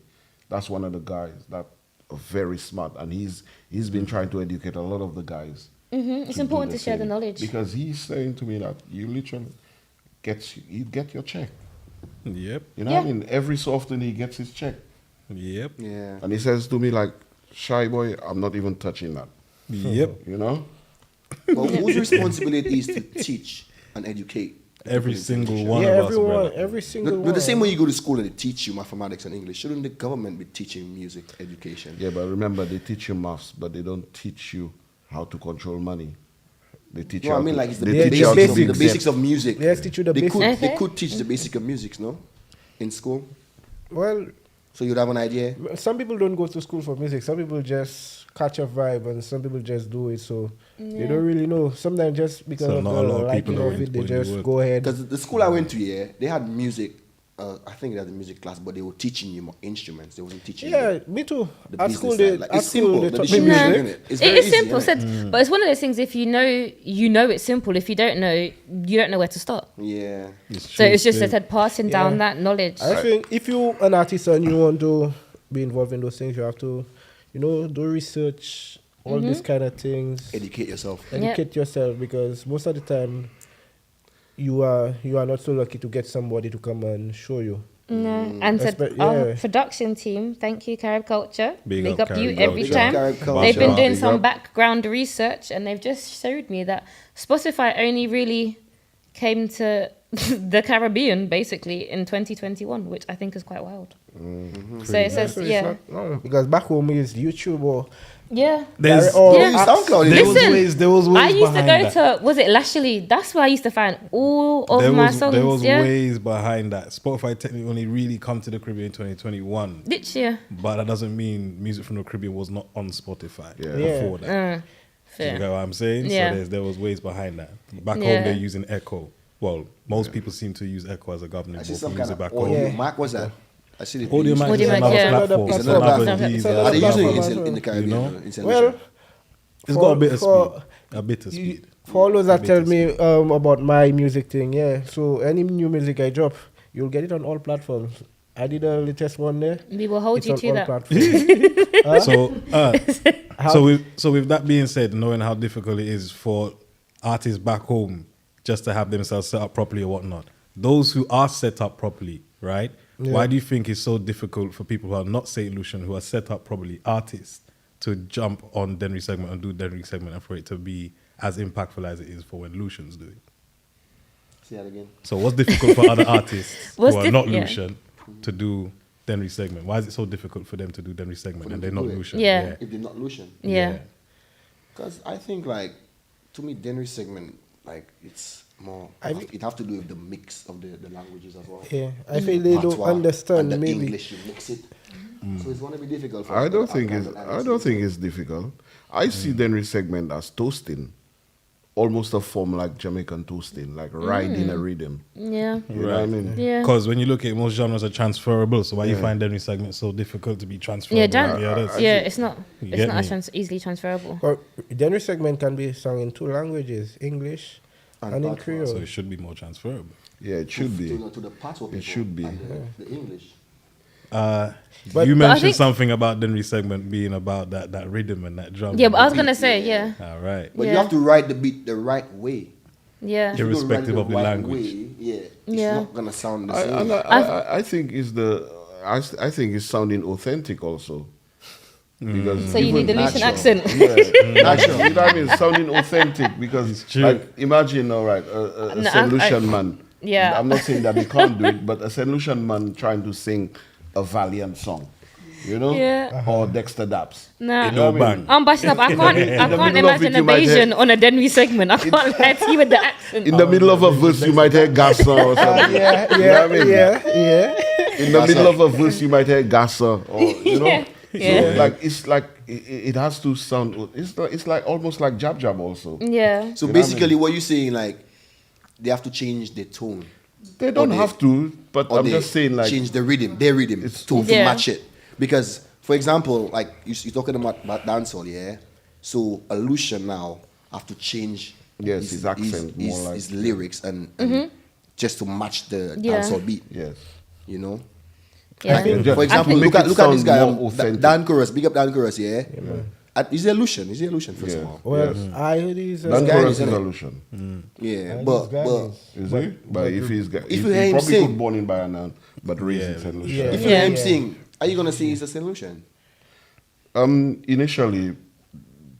that's one of the guys that are very smart, and he's been trying to educate a lot of the guys. It's do important the to share the same. knowledge. Because he's saying to me that you literally get your check. Yep. You know Yeah. what I mean? Every so often he gets his check. Yep. Yeah. And he says to me like, Shyboy, I'm not even touching that. Yep. You know? But whose responsibility is to teach and educate? Every single Education. one Yeah, of us. everyone, brother. every single The one. same way you go to school and they teach you mathematics and English, shouldn't the government be teaching music education? Yeah, but remember they teach you maths, but they don't teach you how to control money. They teach you No, I how mean to- like it's the, they the teach you how to basics- be the exempt. basics of music. Let's teach you the they basics. could Okay. they could teach the basic of music, no, in school. Well, So you'd have an idea. some people don't go to school for music. Some people just catch a vibe, and some people just do it. So they don't really know. Sometimes just because So of not the a lot of people liking know of it, they when you just work. go ahead. Because the school I went to, yeah, they had music. I think they had a music class, but they were teaching you more instruments. They wasn't teaching Yeah, you me too. the At business school, side. they Like, at it's school simple. they They taught should me be No. doing music. it. It's It very is easy, simple, innit? said, but it's one of those things. If you know it's simple. If you don't know, you don't know where to start. Yeah. So it's just true. I said passing down Yeah. that knowledge. I think if you're an artist and you want to be involved in those things, you have to, do research, all these kind of things, Educate yourself. educate yourself, because most of the time you are not so lucky to get somebody to come and show you. No. And said our Yeah. production team, thank you, Carib Culture. Big Big up up you Carib every Culture. time. Big up Carib Culture. They've been doing Big some up. background research, and they've just showed me that Spotify only really came to the Caribbean basically in 2021, which I think is quite wild. So it says, So it's yeah, not- no, because back home is YouTube or yeah. There's, or Yeah. Use SoundCloud. there, innit? was Listen, ways, there was ways I used to behind go that. to, was it Lashley? That's where I used to find all of There my was, songs. there was Yeah, ways behind that. Spotify technically only really come to the Caribbean in 2021. literally. But that doesn't mean music from the Caribbean was not on Spotify Yeah. before that. Yeah. Do you Fair. get what I'm saying? Yeah. So there was ways behind that. Back Yeah. home, they're using Echo. Well, most people seem to use Echo as a governing I board see for some music kind back of home. audio. Yeah. Mark, what's that? I see the Audio Mac is Audio Mac, another yeah. platform. It's It's another another platform. these, It's Are another they using it platform. in the Caribbean? You know? In St. well, Lucia? It's got a bit of for- speed. A bit of speed. for all those A that bit tell of me about my music thing, yeah. So any new music I drop, you'll get it on all platforms. I did a latest one there. We will hold It's you on to all that. platforms. So with that being said, knowing how difficult it is for artists back home just to have themselves set up properly or whatnot, those who are set up properly, right? Yeah. Why do you think it's so difficult for people who are not St. Lucian, who are set up properly, artists, to jump on Dennery Segment and do Dennery Segment and for it to be as impactful as it is for when Lucian's doing? Say that again. So what's difficult for other artists who What's are not yeah. Lucian to do Dennery Segment? Why is it so difficult for them to do Dennery Segment For and them they're to not do it. Lucian? Yeah. If they're not Lucian. Yeah. Because I think, like, to me, Dennery Segment, like, it's more, I think- it have to do with the mix of the languages as well. Yeah, I feel they don't Patois understand and the maybe. English, you mix it. So it's going to be difficult for I the don't think Africans it's and I others. don't think it's difficult. I see Dennery Segment as toasting, almost a form like Jamaican toasting, like riding a rhythm. Yeah. You know what I mean? Yeah. Because when you look at it, most genres are transferable. So why you find Dennery Segment so difficult to be transferable? Yeah, like the others? yeah, it's not. You It's get not me? as easily transferable. Or Dennery Segment can be sung in 2 languages, English and in patois. Creole. So it should be more transferable. Yeah, it should be. To the Patois people. should be. and the English. But- You But I mentioned think- something about Dennery Segment being about that rhythm and that drum. Yeah, but I was gonna say, yeah, All right. But you Yeah. have to ride the beat the right way. yeah, If you don't ride Irrespective it of the right language. way, yeah, it's Yeah. not going to sound the I, same. and I think is the I think it's sounding authentic also. Because So you need the even- Lucian natural. accent. Yeah, natural. You know what I mean? Sounding authentic because true. like imagine all right, a No, St. Lucian man. Yeah. I'm not saying that he can't do it, but a St. Lucian man trying to sing a Valiant song, you know, Yeah. or Dexter Daps. Nah. No bang. I'm bashing up. I can't the middle of imagine it, a you might Bayesian hear- on a Dennery segment. I can't lie to you with the accent. In the middle of a verse, you might hear Gassa or something. yeah, You know yeah, what I mean? yeah. In the middle of a verse, you might hear Gassa, or you know. Yeah. Yeah. So like it's like it has to sound. It's like almost like jab jab also. Yeah. So You know what I basically, what you're saying, like, they have to change their tone. They don't they- have to, but or I'm they just saying, like, change their rhythm to Yeah. match it. Because, for example, like you're talking about dancehall, yeah. So a Lucian now have to change Yes, his accent, more like- his lyrics and just to match the Yeah. dancehall beat. yes. You know. Yeah. Just For example, to make look at it this guy, sound more authentic. Dan Chorus. Big up Dan Chorus, yeah. Is he a Lucian? Is he a Lucian first Yeah. of all? Well, Yes. I heard he's Dan guy Chorus is is in a it. Lucian. Yeah, He's but Ghanaian. Is he? But if he's if he you hear him probably sing- could born in Bayanan, but raised in St Lucia. Yeah. if you hear him Yeah. sing, are you gonna say he's a St. Lucian? Initially,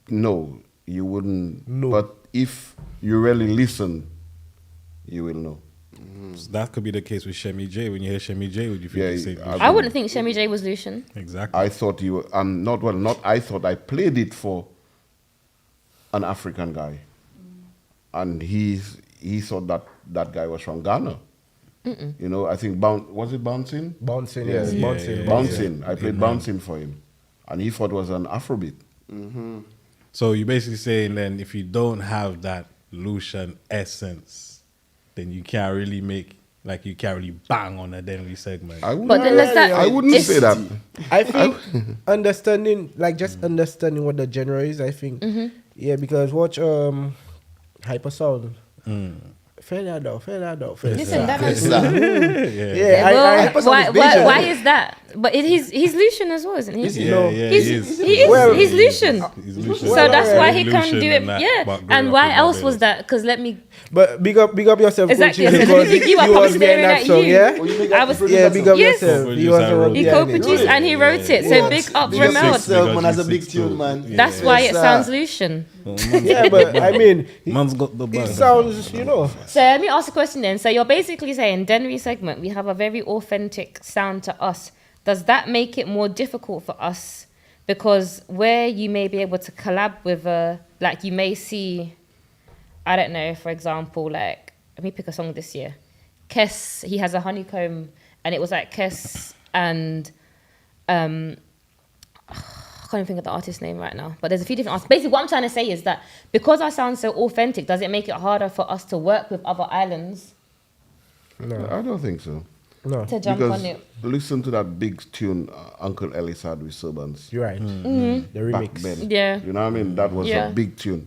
no, you wouldn't. No. But if you really listen, you will know. So that could be the case with Shemi J. When you hear Shemi J, would you think Yeah, the same? I- I wouldn't think Shemi J was Lucian. Exactly. I thought you were, not I thought I played it for an African guy. And he thought that guy was from Ghana. You know, I think, was it Bouncing? Bouncing, Yeah, yes, yeah, bouncing. yeah. Bouncing. I played Bouncing for him. And he thought it was an Afrobeat. So you're basically saying then if you don't have that Lucian essence, then you can't really you can't really bang on a Dennery segment. I wouldn't, But then does that- I wouldn't it's- say that. I think understanding, like just understanding what the genre is, I think. Yeah, because watch Hyper Sound. Fair that out. Listen, that Yes, man's sir. Yeah, Well, Hyper Sound why, is why, Bayesian, why isn't is that? But he's Lucian as well, isn't he? Is he? yeah, No. yeah, He's, he is. he is. Well, he's Lucian. He's Lucian. So that's why he Lucian can do it. and that, Yeah. but growing And up why in else was Barbados. that? Because let me. But big up yourself, Exactly. Coach, I said, because let me you he are was probably behind staring that at song, you. yeah? I was. Yeah, big up Yes. yourself. Co-produced He was and the one wrote He Yeah, behind it. co-produced and he wrote it. So big up Big up Ramel. yourself, man. That's a big G6 tune, too. man. Yeah. That's why Yes, it sir. sounds Lucian. Yeah, but I mean, Man's got the it buzz. sounds, you know. So let me ask a question then. So you're basically saying Dennery segment, we have a very authentic sound to us. Does that make it more difficult for us? Because where you may be able to collab with like you may see, I don't know, for example, like, let me pick a song this year. Kes, he has a honeycomb, and it was like Kes and, I can't even think of the artist's name right now, but there's a few different artists. Basically, what I'm trying to say is that because I sound so authentic, does it make it harder for us to work with other islands I don't think so. No, to jump Because on it? listen to that big tune Uncle Ellis had with Servants you're right. Mm-hmm. The back remix. then. Yeah. You know what I mean? That was Yeah. a big tune.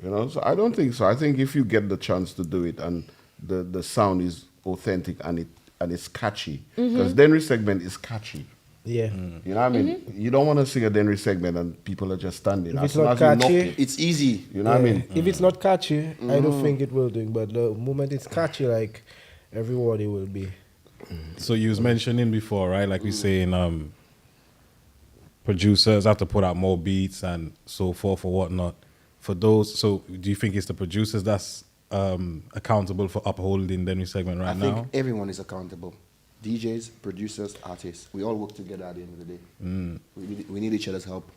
You know, so I don't think so. I think if you get the chance to do it and the sound is authentic and it's catchy, Mm-hmm. because Dennery segment is catchy. Yeah. You know what I mean? Mm-hmm. You don't want to sing a Dennery segment and people are just standing. If As it's soon not as you knock catchy, it, It's easy. you know what I mean? If it's not catchy, I don't think it will do. But the moment it's catchy, like everybody will be. So you was mentioning before, right? Like we saying, producers have to put out more beats and so forth or whatnot. For those, so do you think it's the producers that's accountable for upholding the new segment right I think now? everyone is accountable. DJs, producers, artists. We all work together at the end of the day. We need each other's help.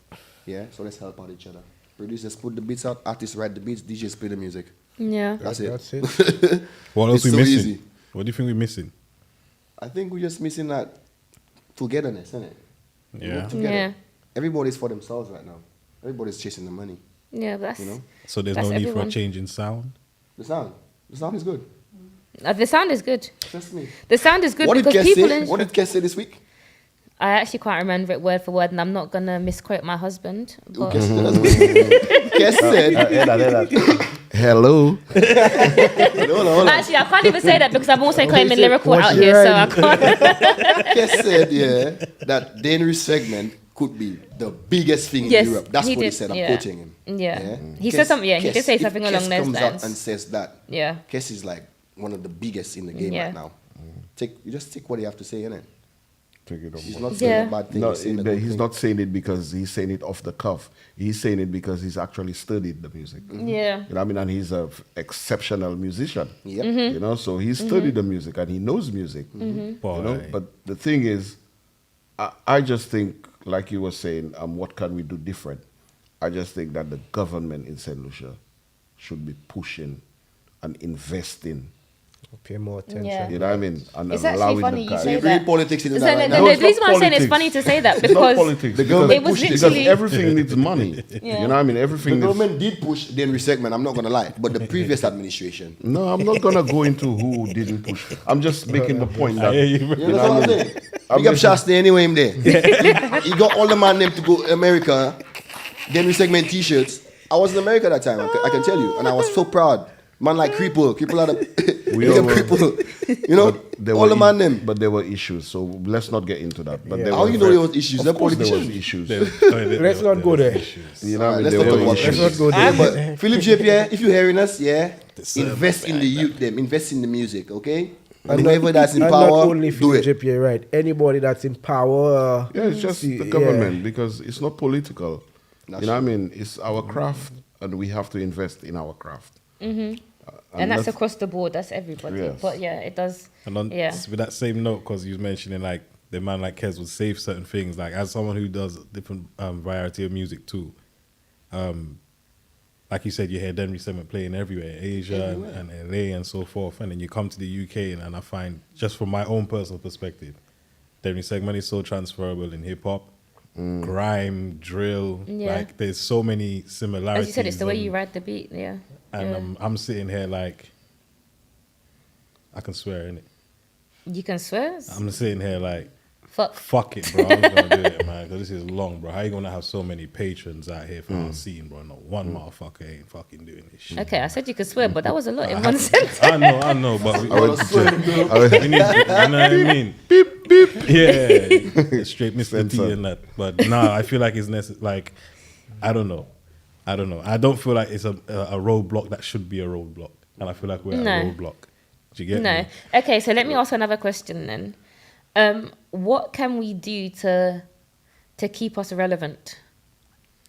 Yeah, so let's help out each other. Producers put the beats out, artists write the beats, DJs play the music. Yeah. That's it. That's it. What else It's we so missing? easy. What do you think we're missing? I think we're just missing that togetherness, isn't it? We Yeah. work together. Yeah. Everybody's for themselves right now. Everybody's chasing the money. Yeah, that's You know? So there's That's no need for everyone. a change in sound? The sound is good. the sound is good. Trust me. The sound is good What did because Kes people. say? What did Kes say this week? I actually can't remember it word for word, and I'm not gonna misquote my husband. Who But Kes said? Kes said, Hello. hold on. actually, I can't even say that because I'm also claiming said, lyrical what's out your here, so I ID? can't. Kes said, yeah, that Dennery segment could be the biggest thing Yes, in Europe. That's he what he did, said. I'm yeah. quoting him. Yeah. He said something. Yeah, he did say if something Kes along those comes lines. out and says that. Yeah. Kes is like one of the biggest in the game Yeah. right now. You just take what you have to say, innit? Take it He's over. not saying Yeah. a bad thing. No, he's saying a good he's thing. not saying it because he's saying it off the cuff. He's saying it because he's actually studied the music. Yeah. You know what I mean? And he's an exceptional musician. Yep. Mm-hmm. You know, so he studied the music and he knows music. Boy. You know, but the thing is, I just think, like you were saying, what can we do different? I just think that the government in St. Lucia should be pushing and investing Pay more attention. Yeah. You know what I mean? And It's allowing actually funny the you guy. say You bring that. politics into So that right the now. it's reason not why I'm saying it's politics. funny to say that It's not because politics. the because- government it was pushed it. because literally everything needs money. Yeah. You know what I mean? The Everything needs... government did push Dennery Segment, I'm not going to lie, but the previous administration. No, I'm not going to go into who didn't push. I'm just making the point that... hear you, You know what I'm saying? Big up Shasta anyway, him there. He got all the man them to go America, Dennery Segment t-shirts. I was in America that time, I can tell you, and I was so proud. Man like Creeple are the... We Big all up were- Creeple. You know, There all were the man them. But there were issues, so let's not get into that. But there How were you know very- there was issues? Of They're course there was politicians. issues. Let's not go there. You know what I mean? Let's There not were talk about issues. Let's not go there. But Philip JP, if you're hearing us, invest in the youth them, invest in the music, okay? And whoever that's in and power, not only do Philip it. JPA, right? Anybody that's in power. Yeah, it's just see- the yeah. government because it's not political. That's you know what I mean? It's our craft, and we have to invest in our craft. and that's across the board. That's everybody. Yes. But yeah, it does. And on Yeah. with that same note, because you was mentioning like the man like Kez would save certain things. Like as someone who does different variety of music too, like you said, you hear Dennery Segment playing everywhere, Asia and LA and so forth, and then you come to the UK and I find just from my own personal perspective, Dennery Segment is so transferable in hip hop, grime, drill. Yeah. Like there's so many similarities. As you said, it's the way and- you ride the beat. Yeah. And Yeah. I'm sitting here like I can swear in it. You can swear. I'm sitting here like Fuck. fuck it, bro. I'm gonna do it, man. Because this is long, bro. How you gonna have so many patrons out here for our scene, bro? Not one motherfucker ain't fucking doing this shit. Okay, I said you could swear, but that was a lot in one sentence. I know, but we, I went to check. we need, you know what I mean? Beep beep. Yeah, straight Mr. T Censor. and that. But nah, I feel like it's necessary. Like, I don't know. I don't feel like it's a roadblock that should be a roadblock, and I feel like we're at No. a roadblock. Do you get No. me? Okay, so let me ask another question then. What can we do to keep us relevant?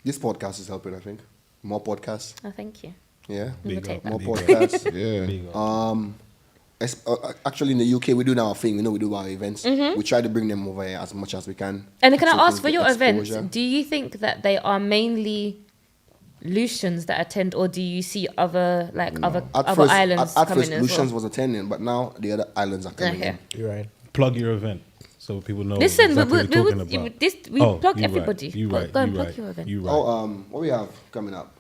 This podcast is helping, I think. More podcasts, Oh, thank you. yeah. We'll Big take up, that. More big up. podcasts. Yeah. Big up. Actually, in the UK, we do our thing. You know, we do our events. We try to bring them over here as much as we can. And can so I ask for people your get events? exposure. Do you think that they are mainly Lucians that attend, or do you see other other islands at coming first as Lucians well? was attending, but now the other islands are coming Okay. in. You're right. Plug your event so people know Listen, exactly what you're talking about. we Oh, plug you everybody. Right. You Go- right. Go and you plug right. your event. You right. Oh, what we have coming up?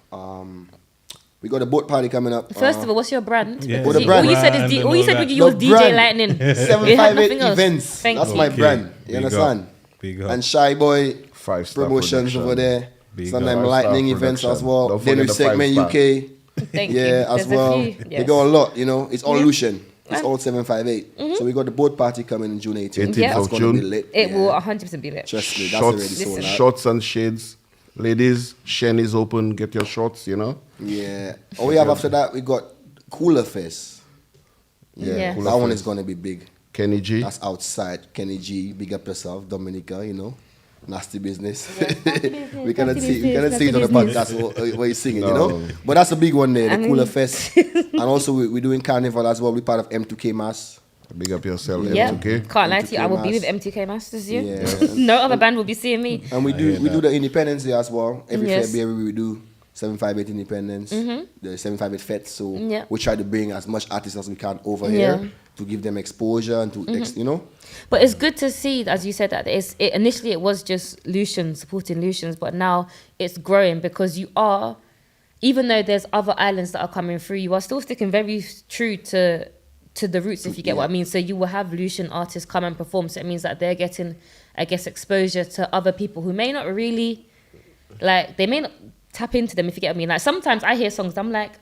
We got a boat party coming up. First of all, what's your brand? Yeah. What a See, brand. All you said is Brand all you and said all you was that. DJ The brand. Lightning. You had 758 nothing else. events. Thank That's you. my Okay. brand. You Big understand? up. Big up. And Shyboy 5-star promotions production. over there. Big Sometimes up. lightning 5-star events as production. well. Don't forget Dennery the Segment 5-star. UK. Thank you. Yeah, as There's a well. few, They yes. got a lot, you know. It's all Yeah. Lucian. It's all 758. So we got the boat party coming in June 18th. 18th Yeah. That's of going to be June. lit. It yeah. will 100% be lit. Trust me, that's already sold out. Shorts and shades. Ladies, Shen is open. Get your shorts, you know. Yeah. All we have after that, we got Cooler Fest. Yeah. Cooler That one Fest. is going to be big. Kenny G. That's outside. Kenny G, big up yourself. Dominica, you know. Nasty business. we cannot see it on the podcast where you're singing, you No. know. But that's a big one there, the I mean- Cooler Fest. And also we're doing Carnival as well. We're part of M2K Mass. Big up yourself, Yeah, M2K. can't lie to you. I will be Mass. with MTK Masters. You. Yeah. No other band will be seeing me. And we do the Independence Day as well. Every Yes. February we do 758 Independence, the 758 Fest. So Yeah. we try to bring as much artists as we can over Yeah. here to give them exposure and to, you know. But it's good to see, as you said, that initially it was just Lucians supporting Lucians, but now it's growing because you are, even though there's other islands that are coming through, you are still sticking very true to the roots, if you get what I mean. So you will have Lucian artists come and perform. So it means that they're getting, I guess, exposure to other people who may not really, like, they may not tap into them, if you get what I mean. Like, sometimes I hear songs, I'm like,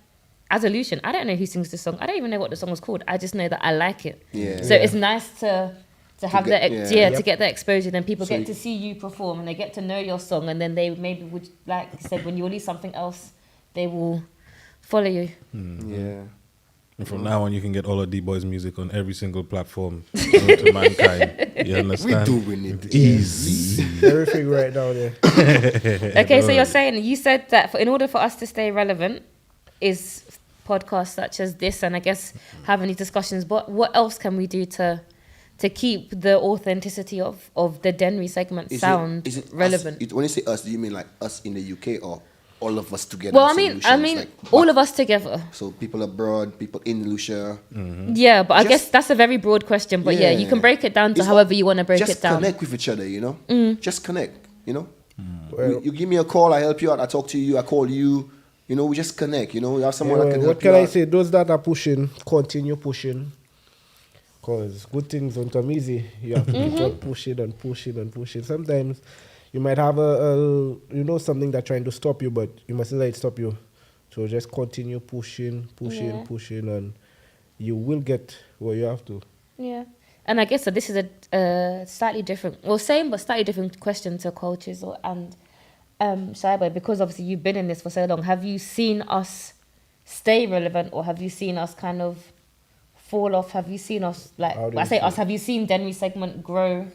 as a Lucian, I don't know who sings this song. I don't even know what the song was called. I just know that I like it. Yeah. So it's nice to have get- to get that exposure. Then people So get to see you perform and they get to know your song, and then they maybe would, like you said, when you release something else, they will follow you. Yeah. And from now on, you can get all of DBoy's music on every single platform known to mankind. You We understand? doing it. Easy. Everything right now there. Okay, so you're saying, you said that in order for us to stay relevant is podcasts such as this, and I guess having these discussions, but what else can we do to keep the authenticity of the Dennery segment Is sound it relevant? Us, when you say us, do you mean like us in the UK or all of us together. Well, I solutions, mean, like, all of us together. So people abroad, people in Lucia. Yeah, but I Just- guess that's a very broad question. But yeah, you can break it down to It's however you want to break just it down. connect with each other, you know. Just connect, you know. Well- you give me a call, I help you out. I talk to you, I call you. You know, we just connect. You know, we have someone that can help what you can I out. say? Those that are pushing, continue pushing. Because good things don't come easy. You have to keep on pushing and pushing and pushing. Sometimes you might have something that's trying to stop you, but you mustn't let it stop you. So just continue pushing, pushing, and you will get where you have to. Yeah. And I guess that this is a slightly different, well, same but slightly different question to coaches and Shyboy, because obviously you've been in this for so long. Have you seen us stay relevant, or have you seen us kind of fall off? Have you seen us, like, How do I you say feel? us, have you seen Dennery Segment grow?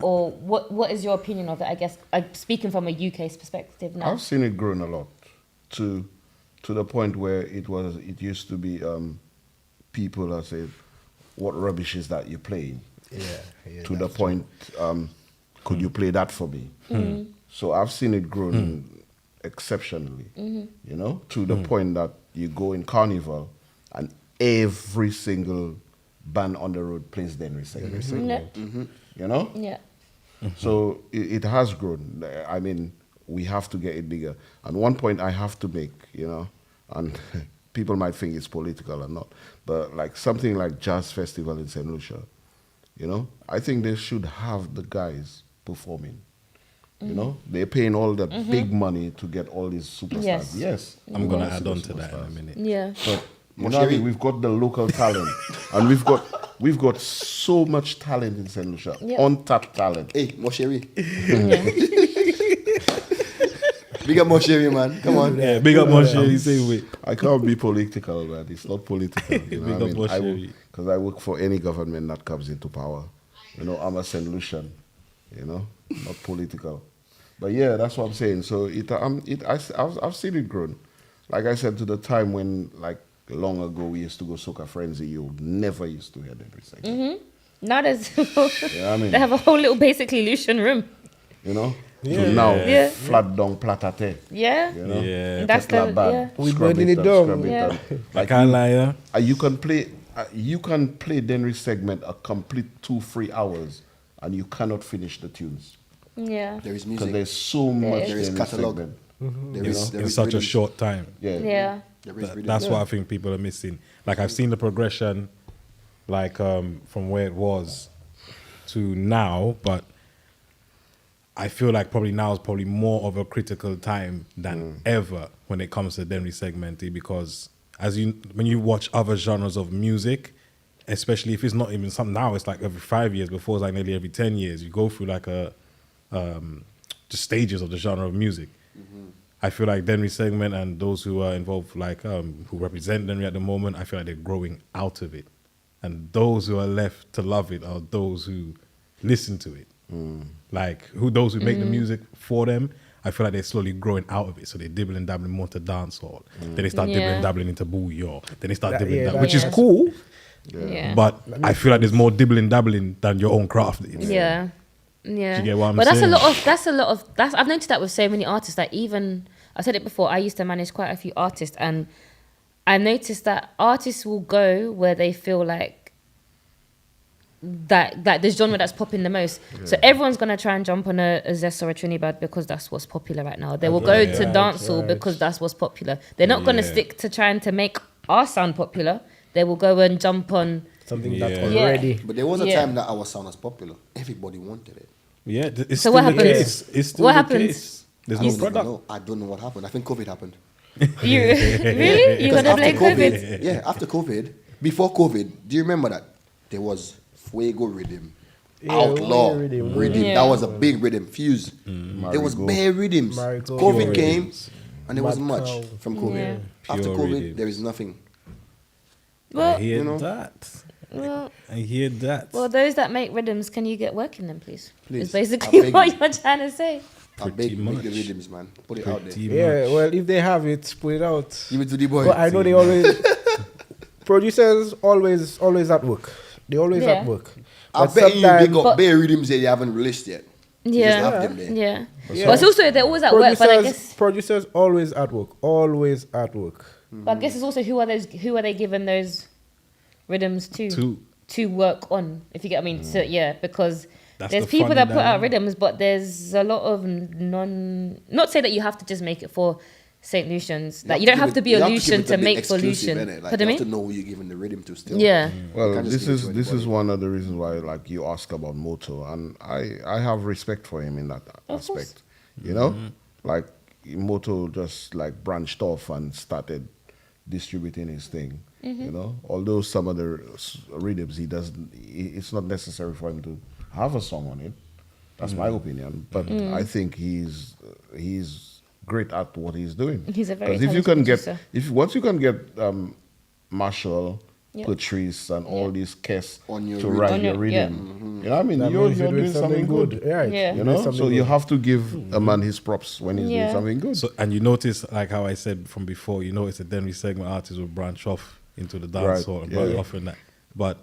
Or what is your opinion of it? I guess I'm speaking from a UK's perspective now. I've seen it growing a lot to the point where it used to be people that said, "What rubbish is that you're playing?" Yeah. To the point, could you play that for me? So I've seen it grow exceptionally, you know, to the point that you go in Carnival and every single band on the road plays Dennery Segment. You know? Yeah. So it has grown. I mean, we have to get it bigger. And one point I have to make, you know, and people might think it's political or not, but like something like Jazz Festival in St Lucia, you know, I think they should have the guys performing. You know, they're paying all the big money to get all these superstars. Yes, I'm gonna add on to that in a minute. Yeah. but you know what I mean? We've got the local talent, and we've got so much talent in St Lucia, Yeah. untapped talent. Hey, Mosheri. Yeah. Big up Mosheri, man. Come on. Yeah, big up Moshiri, same way. I can't be political, man. It's not political. You know Big what I up mean? Because I work for any government that comes into power. You know, I'm a St. Lucian. You know, not political. But yeah, that's what I'm saying. So I've seen it grown. Like I said, to the time when, like, long ago we used to go Soca Frenzy, you never used to hear Dennery Segment. Now there's Yeah, I mean, they have a whole little basically Lucian room. you know. Yeah. So now, Yeah. flat down, platate. Yeah. You know. Yeah. And that's the Bad, We scrub burning it up, down. scrub it Yeah. down. I can't lie, yeah. You can play Dennery Segment a complete 2-3 hours, and you cannot finish the tunes Yeah. There is because music. there's so much There is Dennery catalog. Segment. There You is, know? there In is such a rhythm. short time. Yeah. Yeah. There is rhythm. That's what I think people are missing. Like I've seen the progression, like from where it was to now, but I feel like probably now is probably more of a critical time than ever when it comes to Dennery Segment, because when you watch other genres of music, especially if it's not even something now, it's like every 5 years. Before it's like nearly every 10 years. You go through like just stages of the genre of music. I feel like Dennery Segment and those who are involved, like who represent Dennery at the moment, I feel like they're growing out of it, and those who are left to love it are those who listen to it. Like those who make the music for them, I feel like they're slowly growing out of it. So they're dibbling dabbling more to dancehall. Then they start dibbling dabbling into booyah. Then they start dibbling dabbling, which is yeah. cool. Yeah. But I feel like there's more dibbling dabbling than your own craft is. Yeah. Yeah. Do you get what I'm but saying? that's a lot of I've noticed that with so many artists, that even I said it before, I used to manage quite a few artists, and I noticed that artists will go where they feel like that the genre that's popping the most. So everyone's gonna try and jump on a Zest or a Trinidad because that's what's popular right now. They will go to dancehall because that's what's popular. They're not gonna stick to trying to make our sound popular. They will go and jump on Something Yeah. that's Yeah. already. But there was a Yeah. time that our sound was popular. Everybody wanted it. Yeah, it's So still what the happens? case. It's still What the happens? case. There's I no don't even product. know. I don't know what happened. I think COVID happened. you. Really? You're Because gonna blame after COVID? Yeah, after COVID. Before COVID, do you remember that? There was Fuego Rhythm. Yeah, Outlaw rhythm. rhythm. Yeah. That was a big rhythm. Fuse. There was Marigo. bare rhythms. Marigo. COVID Pure came rhythms. and there wasn't much Macau. from COVID. Yeah. After Pure COVID, rhythms. there is nothing. I Well, hear you know. that. well, I hear that. well, those that make rhythms, can you get work in them, please? Please. Is basically I beg what you. you're trying to say. I beg you, make the much. rhythms, man. Put it out there. Pretty Yeah, much. well, if they have it, put it out. Give it to DBoy. But I know they always producers always at work. They always Yeah. at work. I But bet you they sometimes- got But- bare rhythms that you haven't released yet. You just have them there. Yeah. Yeah. But it's also they're always at work. But I guess, Producers always at work. Always at work. but I guess it's also who are they giving those rhythms to work on? If you get what I mean. So yeah, because That's there's the people funny that put out dynamic. rhythms, but there's a lot of not say that you have to just make it for St Lucians. Like you don't have to be a Lucian to make for Lucian. Like, Pardon you have me? to know who you're giving the rhythm to still. Yeah. Well, can't just this give it is to anybody. one of the reasons why, like, you ask about Moto, and I have respect for him in that Of course. aspect. You know, like Moto just like branched off and started distributing his thing. You know, although some of the rhythms he doesn't, it's not necessary for him to have a song on it. That's my opinion, but I think he's great at what he's doing. He's a very 'Cause if you can talented get once you can get Marshall, Yep. Patrice, and all these Kes On your to rhythm. write On your your- rhythm, you know what I mean? That You're means doing something good. Yeah. Yeah. You know, so you have to give a man his props when he's doing Yeah. something good. So, and you notice, like how I said from before, you notice the Dennery Segment artists will branch off into the dance hall and branch off in that. But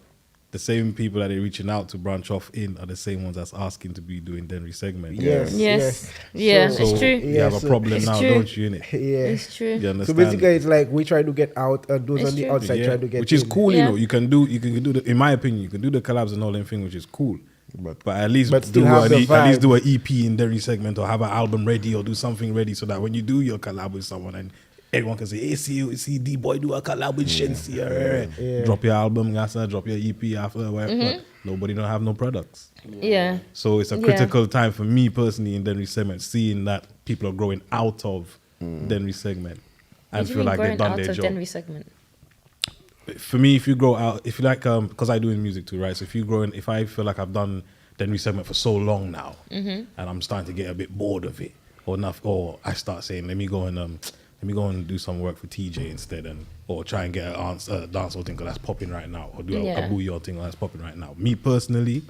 the same people that they're reaching out to branch off in are the same ones that's asking to be doing Dennery Segment. Yes. Yes. Yeah, So it's true. you have a Yes, problem it's now, true. don't you, innit? Yeah. It's true. You So understand? basically, it's like we try to get out, and those It's on the true. outside try to get which is in. cool, Yeah. you know. You can do the, in my opinion, you can do the collabs and all them thing, which is cool. But at least But still do have the at least vibe. do an EP in Dennery Segment or have an album ready or do something ready so that when you do your collab with someone and everyone can say, hey, see DBoy do a collab with Shensi. Yeah. Drop your album, drop your EP after, but nobody don't have no products. Yeah. So it's a Yeah. critical time for me personally in Dennery Segment, seeing that people are growing out of Dennery Segment and What do you feel mean like they've growing done out their of job. Dennery Segment? For me, if you grow out, if you like, because I do in music too, right? So if I feel like I've done Dennery Segment for so long now, and I'm starting to get a bit bored of it, or I start saying, let me go and do some work for TJ instead, or try and get a dancehall thing because that's popping right now, or do a booyah thing that's popping right now. Me personally,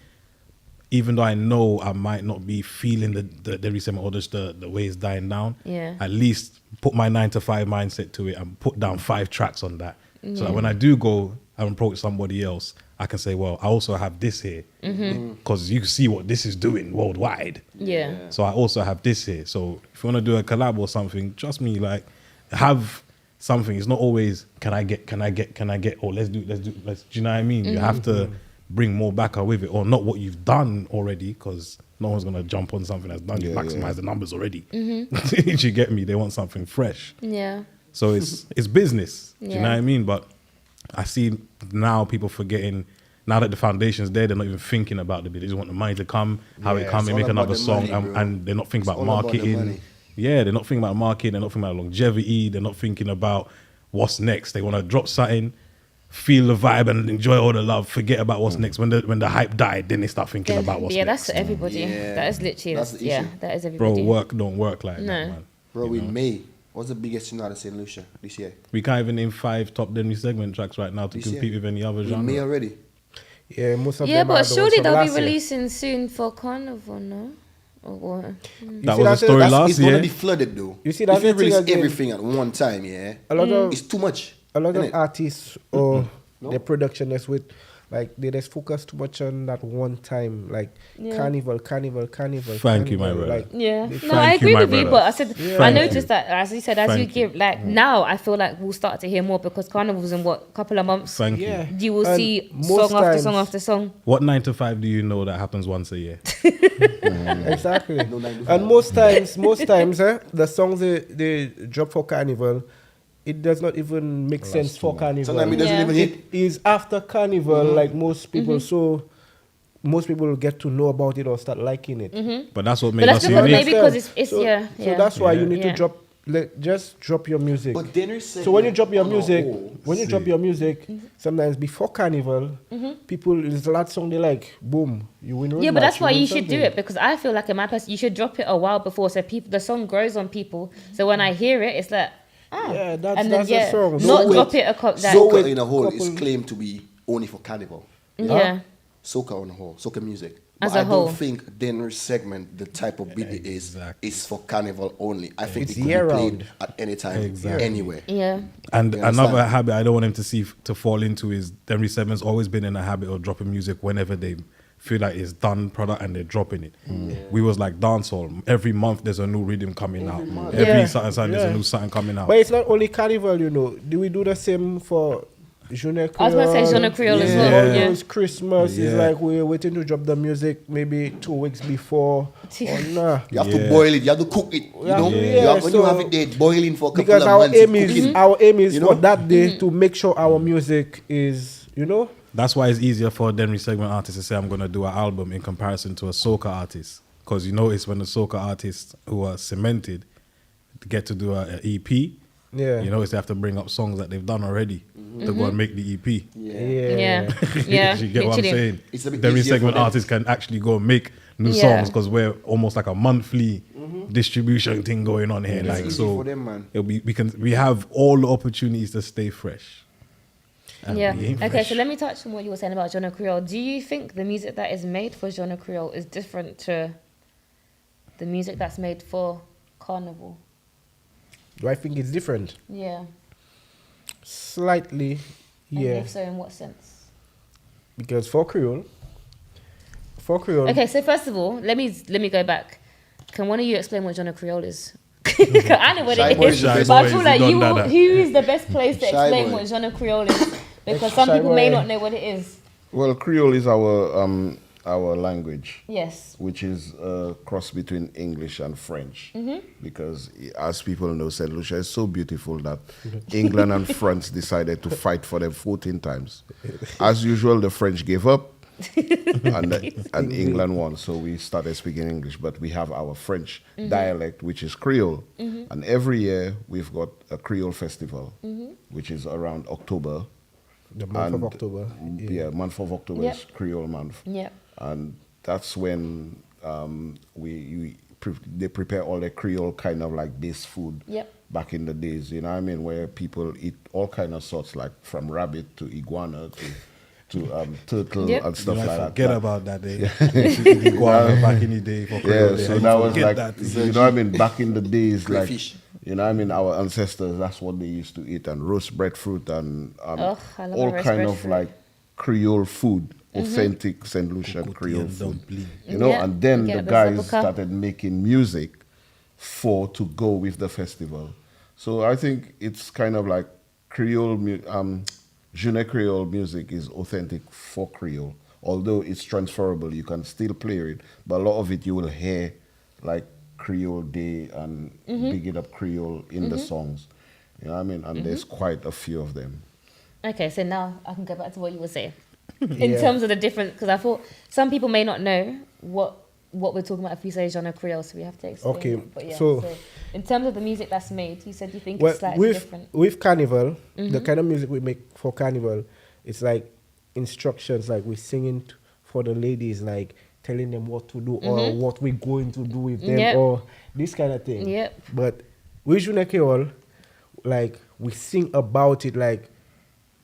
even though I know I might not be feeling the Dennery Segment or just the way it's dying down, at least put my 9-to-5 mindset to it and put down 5 tracks on that. So that when I do go and approach somebody else, I can say, well, I also have this here. Because you can see what this is doing worldwide. Yeah. So I also have this here. So if you want to do a collab or something, trust me, like, have something. It's not always, can I get, or let's do, do you know what I mean? You have to bring more backer with it, or not what you've done already, because no one's going to jump on something that's done. You maximize the numbers already. Did you get me? They want something fresh. Yeah. So it's business. Do you Yeah. know what I mean? But I see now people forgetting, now that the foundation's there, they're not even thinking about the bit. They just want the money to come, how it Yeah, come, it's and all make about another the song, money, bro. and they're not thinking It's about all about the marketing. money. Yeah, they're not thinking about marketing, they're not thinking about longevity, they're not thinking about what's next. They want to drop something, feel the vibe and enjoy all the love, forget about what's next. When the hype died, then they start thinking about what's That's next. everybody. Yeah. That is literally, That's the issue. that is Bro, everybody. work don't work like No. that, man. Bro, in May, what's the biggest tune out of St Lucia this year? We can't even name 5 top Dennery Segment tracks right now to This compete year. with any other In May genre. already. Yeah, most of Yeah, them are but the ones surely from they'll be last year. releasing soon for Carnival, no? Or what? That see was a that- story that's- last It's gonna year. be flooded though. You see, that's if you the thing release again. everything at one time, yeah, A lot of it's too much. a lot of innit? artists or No? the production is with, like, they just focus too much on that one time, like Yeah. carnival. Thank you, my brother. Like, Yeah, they- no, I Thank you, agree my with you, brother. but I said I Thank noticed you. that, as you said, as Thank you give, like now, I feel like we'll start to hear more because Carnival's in what, couple of months. Thank yeah. you. You will And see most song after times- song after song. What 9 to 5 do you know that happens once a year? Exactly. No 9 to 5. And most times, the songs they drop for carnival, it does not even make sense for carnival. Sometimes it doesn't Yeah. even hit. It is after carnival, like most people. So most people will get to know about it or start liking it. But that's what But made that's us because unique. maybe because it's so, yeah. So that's why you need Yeah. to drop. Just drop your music. But Dennery So when you drop your on a music, whole, sometimes before carnival, people there's a lot of song they like. Boom, you win. road Yeah, but match, that's why win you should do something. it because I feel like in my person you should drop it a while before so people the song grows on people. So when I hear it, it's like Yeah, that's and then a song. not So drop wait, it like Soca with in a whole is couple- claimed to be only for carnival. yeah. Soca on a whole, soca music. As But a I whole. don't think Dennery Segment, the type of beat it Exactly. is for carnival only. I think It's it could be year-round. played at any time, Exactly. anywhere. Yeah. And You another understand? habit I don't want him to fall into is Dennery Segment's always been in a habit of dropping music whenever they feel like it's done product and they're dropping it. We was like dancehall. Every month there's a new rhythm coming out. Every Yeah. something there's a new something coming out. But it's not only Carnival, you know. Do we do the same for Jeune Creole? I was going to say Jeune Creole as well. Yeah. Yeah. Those Christmas is Yeah. like we're waiting to drop the music maybe 2 weeks before. Or nah. You have to boil it. You have to cook it. You know, Yeah, when you have so- it there, boiling for a couple Because of our months. aim it's is cooking. our aim is You for know? that day to make sure our music is, you know. That's why it's easier for a Dennery Segment artist to say I'm going to do an album in comparison to a soca artist. Because you notice when the soca artists who are cemented get to do an EP, Yeah. you notice they have to bring up songs that they've done already to go and make the EP. Yeah. Yeah. You get what I'm literally. saying? It's a bit Dennery easier for Segment them. artists can actually go and make new Yeah. songs because we're almost like a monthly distribution thing going on here. Like easy so, for them, man. we have all the opportunities to stay fresh. And Yeah. we ain't Okay, fresh. so let me touch on what you were saying about Jeune Creole. Do you think the music that is made for Jeune Creole is different to the music that's made for Carnival? Do I think it's different? Yeah. Slightly, And yeah. if so, in what sense? Because for Creole, Okay, so first of all, let me go back. Can one of you explain what Jeune Creole is? I know what it Shyboy is, is the best but I place. feel like He you, done that. who is the best place to explain Shyboy. what Jeune Creole is? Because some people may Shyboy. not know what it is. Well, Creole is our language, Yes. which is a cross between English and French. Because as people know, St Lucia is so beautiful that England and France decided to fight for them 14 times. As usual, the French gave up and England won. So we started speaking English, but we have our French dialect, which is Creole. And every year we've got a Creole festival, which is around October. the month of And, October. Yeah, month of October Yep. is Creole month. Yeah. And that's when they prepare all the Creole kind of like base food. Yep. Back in the days, you know what I mean, where people eat all kind of sorts, like from rabbit to iguana to turtle Yep. and stuff You know, like that. forget about that day. Iguana back in the day. For Yeah, Creole, so you that was forget like, that. you know what I mean, back in the days, like, Crayfish. you know what I mean, our ancestors, that's what they used to eat, and roast breadfruit and I love all roast kind of breadfruit. like Creole food, authentic St. Lucian Creole and food. dumpling. You know, Yeah, and then get the the guys zabuka. started making music to go with the festival. So I think it's kind of like Jeune Creole music is authentic for Creole. Although it's transferable, you can still play it, but a lot of it you will hear like Creole Day and Big It Up Creole in the songs. You know what I mean? And there's quite a few of them. Okay, so now I can go back to what you were saying. In terms of the difference, because I thought some people may not know what we're talking about if we say Jeune Creole, so we have to explain. Okay, it. But yeah, so- so in terms of the music that's made, you said you think Well, it's slightly with different. with Carnival, the kind of music we make for Carnival, it's like instructions, like we're singing for the ladies, like telling them what to do or what we're going to do with them Yep. or this kind of thing. Yep. But with Jeune Creole, like we sing about it, like,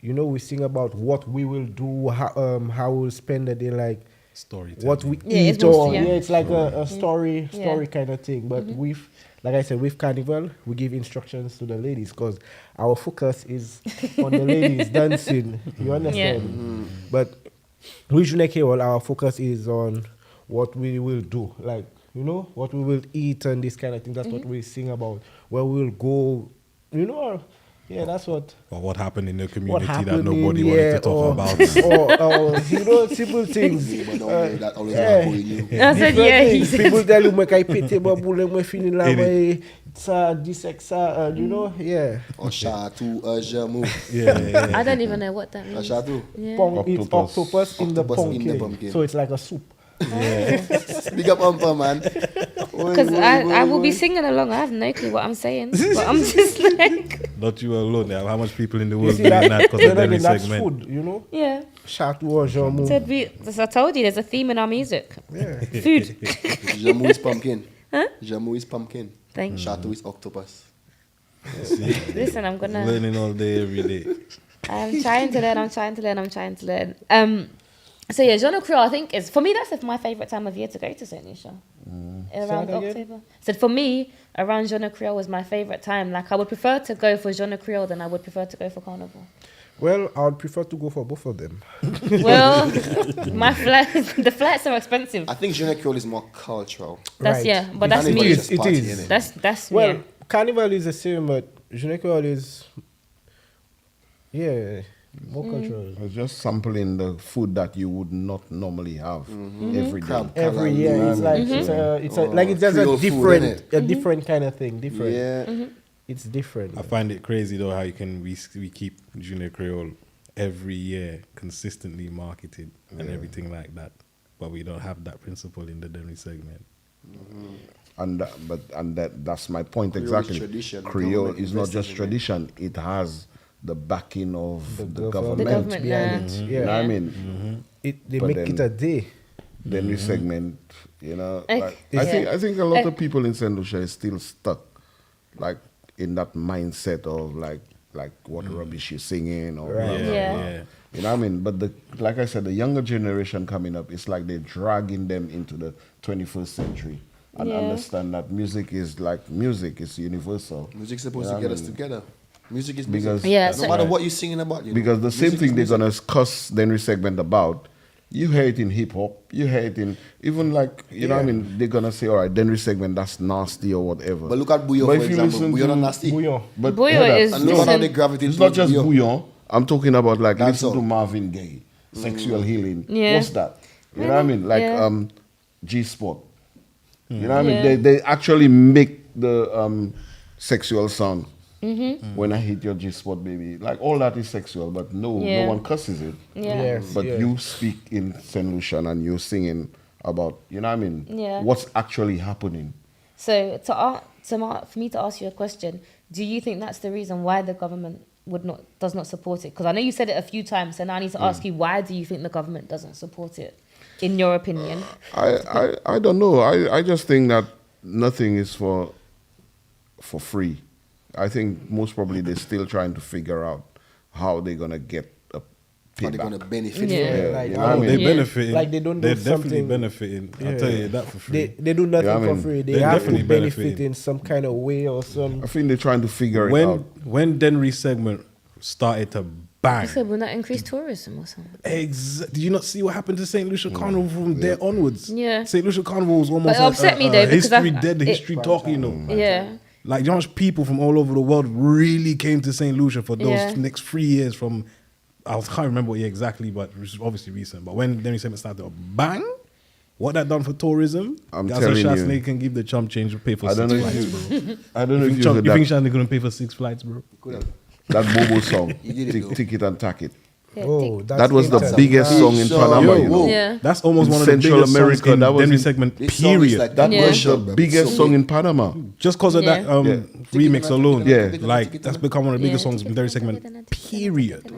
you know, we sing about what we will do, how we'll spend the day, like Storytelling. what we Yeah, it's eat, or mostly, yeah. it's like a story Yeah. kind of thing. But with, like I said, with Carnival, we give instructions to the ladies because our focus is on the ladies dancing. You understand? But with Jeune Creole, our focus is on what we will do, like, you know, what we will eat and this kind of thing. That's what we sing about. Where we'll go, you know. Yeah, that's what. Or what happened in the What community that happened nobody in, wanted to talk about. or you know, simple things. But don't worry, that always yeah. happen with you. I said, yeah, he Things. said, People tell you, "Make I pity, but boule me fini la way, ça, this, ça, you know, yeah. Or Chatou, Jamu. Yeah. I don't even know what that means. Chatou. Yeah. It's Octopus. octopus in the Octopus in the pumpkin. pumpkin. So it's like a soup. Big up Umpa, man. Because I will be singing along. I have no clue what I'm saying. But I'm just like, Not you alone. There are how much people in the You world see doing that? that because You of know, Dennery that's Segment. food, you know. yeah. Chatou or jamu. Said we, as I told you, there's a theme in our music. Yeah. Food. Jamu is pumpkin. Jamu is pumpkin. Thank you. Chatou is octopus. Listen, I'm gonna. Learning all day, every day. I'm trying to learn. I'm trying to learn. So yeah, Jeune Creole, I think is, for me, that's my favorite time of year to go to St Lucia. Around Say that again? October. So for me, around Jeune Creole was my favorite time. Like I would prefer to go for Jeune Creole than I would prefer to go for Carnival. Well, I would prefer to go for both of them. Well, the flights are expensive. I think Jeune Creole is more cultural. That's Right. yeah, but that's Carnival me. is just It party, is. innit? That's Well, yeah. Carnival is the same, but Jeune Creole is, more cultural. It's just sampling the food that you would not normally have every day. Crab Every colour, year, it's like it's just Creole a food, different, innit? a different kind of thing. Different. Yeah. It's different. I find it crazy though how you can we keep Junior Creole every year consistently marketed and everything like that, but we don't have that principle in the Dennery segment. And that's my point Creole is exactly. tradition. Creole Government is not invested just in it. tradition; it has the backing of the The government. government, behind yeah. it. You know what I Yeah. mean? They But make then- it a day. Dennery segment, you know. Like, Like, yeah. I think a lot of people in St Lucia is still stuck, like in that mindset of like what rubbish you're singing or blah, blah, Yeah. blah. You know what I mean? But like I said, the younger generation coming up, it's like they're dragging them into the 21st century and Yeah. understand that music is like music, it's universal. Music's supposed Yeah, to get I us mean, together. Music is Because- music. Yeah, No so- matter what you're singing about, you know. Because the same Music thing is they're music. gonna cuss Dennery segment about, you hear it in hip hop, you hear it in even like you know what I mean, they're gonna say, all right, Dennery segment that's nasty or whatever. But look at Bouillon, But for if you example. listen Bouillon to- not nasty. Bouillon. But Bouillon hear that. is- And look at how they Listen, gravitate It's not towards just Bouillon. bouillon. I'm talking about like That's listen all. to Marvin Gaye, sexual healing. Yeah. What's that? You know what I mean? Like Yeah. G Spot. You know what I mean? Yeah. They actually make the sexual sound. Mm-hmm. When I hit your G Spot, baby, like all that is sexual, but no Yeah. one cusses it. Yeah. Yes. But yeah. you speak in St. Lucian and you're singing about, you know what I mean? Yeah. What's actually happening. So for me to ask you a question, do you think that's the reason why the government does not support it? Because I know you said it a few times, and now I need to ask you, why do you think the government doesn't support it, in your opinion? I don't know. I just think that nothing is for free. I think most probably they're still trying to figure out how they're gonna get a How they're payback. going to benefit Yeah. from it. Like, you know what I Oh, mean? they Yeah. benefiting. Like they don't do They're definitely something- benefiting. I'll Yeah. tell you that for free. They do nothing Yeah, I for mean, free. They they're have to definitely benefit benefiting. in some kind of way or some. I think they're trying to figure it out. when Dennery segment started to bang. You said, will that increase tourism or something? Did you not see what happened to St. Lucia Carnival from there onwards? Yeah. St. Lucia Carnival was almost But it upset me though, because history I've- dead, the it- history talk, you know. Yeah. Like, you know how much people from all over the world really came to St. Lucia for those Yeah. next 3 years from, I can't remember what year exactly, but it was obviously recent. But when Dennery segment started to bang, what that done for tourism, I'm that's telling how you. Shasney can give the chump change to pay for I don't 6 know flights, if bro. you, I don't know if you You heard think that, Shasney couldn't pay for 6 flights, bro? Could have. that Bobo song, You did it, though. Tick It and Tack It. Yeah, Oh, tick. That was the international. biggest song in Yo, Panama, yo, you know. whoa. Yeah. That's almost In one of the Central biggest America, songs in that was Dennery in- segment, This song is period. like That Yeah. was the biggest song in Panama. Just because of that Yeah. remix alone, Yeah. like that's become one of the biggest Yeah. songs in Dennery segment, period.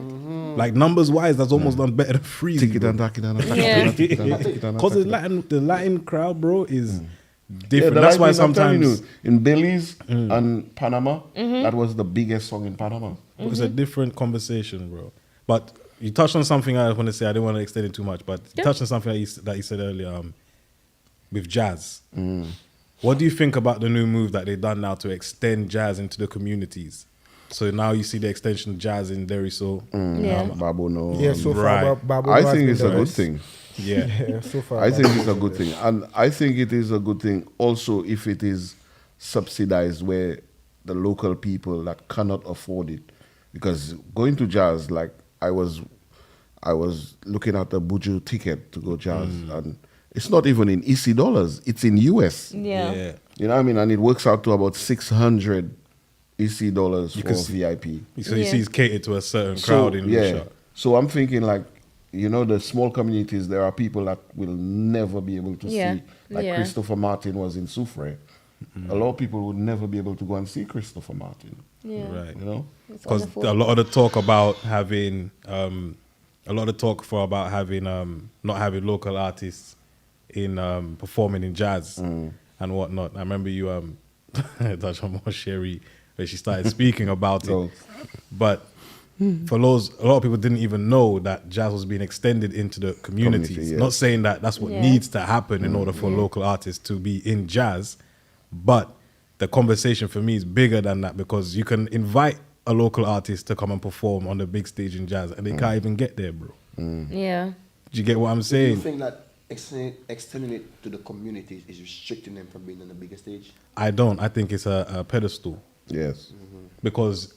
Like numbers wise, that's almost done better than Freeze. Tick It and Tack It and Tack It Yeah. and Tack It and Tack It and Because Tack It. the Latin crowd, bro, is Yeah, different. the That's why Lightning, I'm telling sometimes you, in Belize and Panama, that was the biggest song in Panama. it's a different conversation, bro. But you touched on something I want to say. I didn't want to extend it too much, but you touched on something that you said earlier with jazz. What do you think about the new move that they've done now to extend jazz into the communities? So now you see the extension of jazz in Derry, so Yeah. Babu no. Yeah, so Right. far, Babu I has think been it's the a good best. thing. yeah. Yeah, so far. I think Babu it's a has good been thing. And I think it is a good thing also if it is subsidized where the local people that cannot afford it. Because going to jazz, like I was looking at the Buju ticket to go jazz and it's not even in EC dollars, it's in US. Yeah. Yeah. You know what I mean? And it works out to about 600 EC dollars for can see- VIP. So you Yeah. see it's catered to a certain crowd in Lucia. So I'm thinking like, you know, the small communities, there are people that will never be able to Yeah. see. Like Yeah. Christopher Martin was in Soufre. A lot of people would never be able to go and see Christopher Martin. Yeah. Right. You know? It's Because wonderful. a lot of the talk about having not having local artists in performing in jazz and whatnot. I remember you touched on more Sherry where she started speaking about it. So- But for those, a lot of people didn't even know that jazz was being extended into the communities. Community, yeah. Not saying that that's what Yeah. needs to happen in order for local artists to be in jazz, but the conversation for me is bigger than that because you can invite a local artist to come and perform on the big stage in jazz, and they can't even get there, bro. Yeah. Do you get what I'm Do you saying? think that extending it to the community is restricting them from being on the bigger stage? I don't. I think it's a pedestal Yes. because,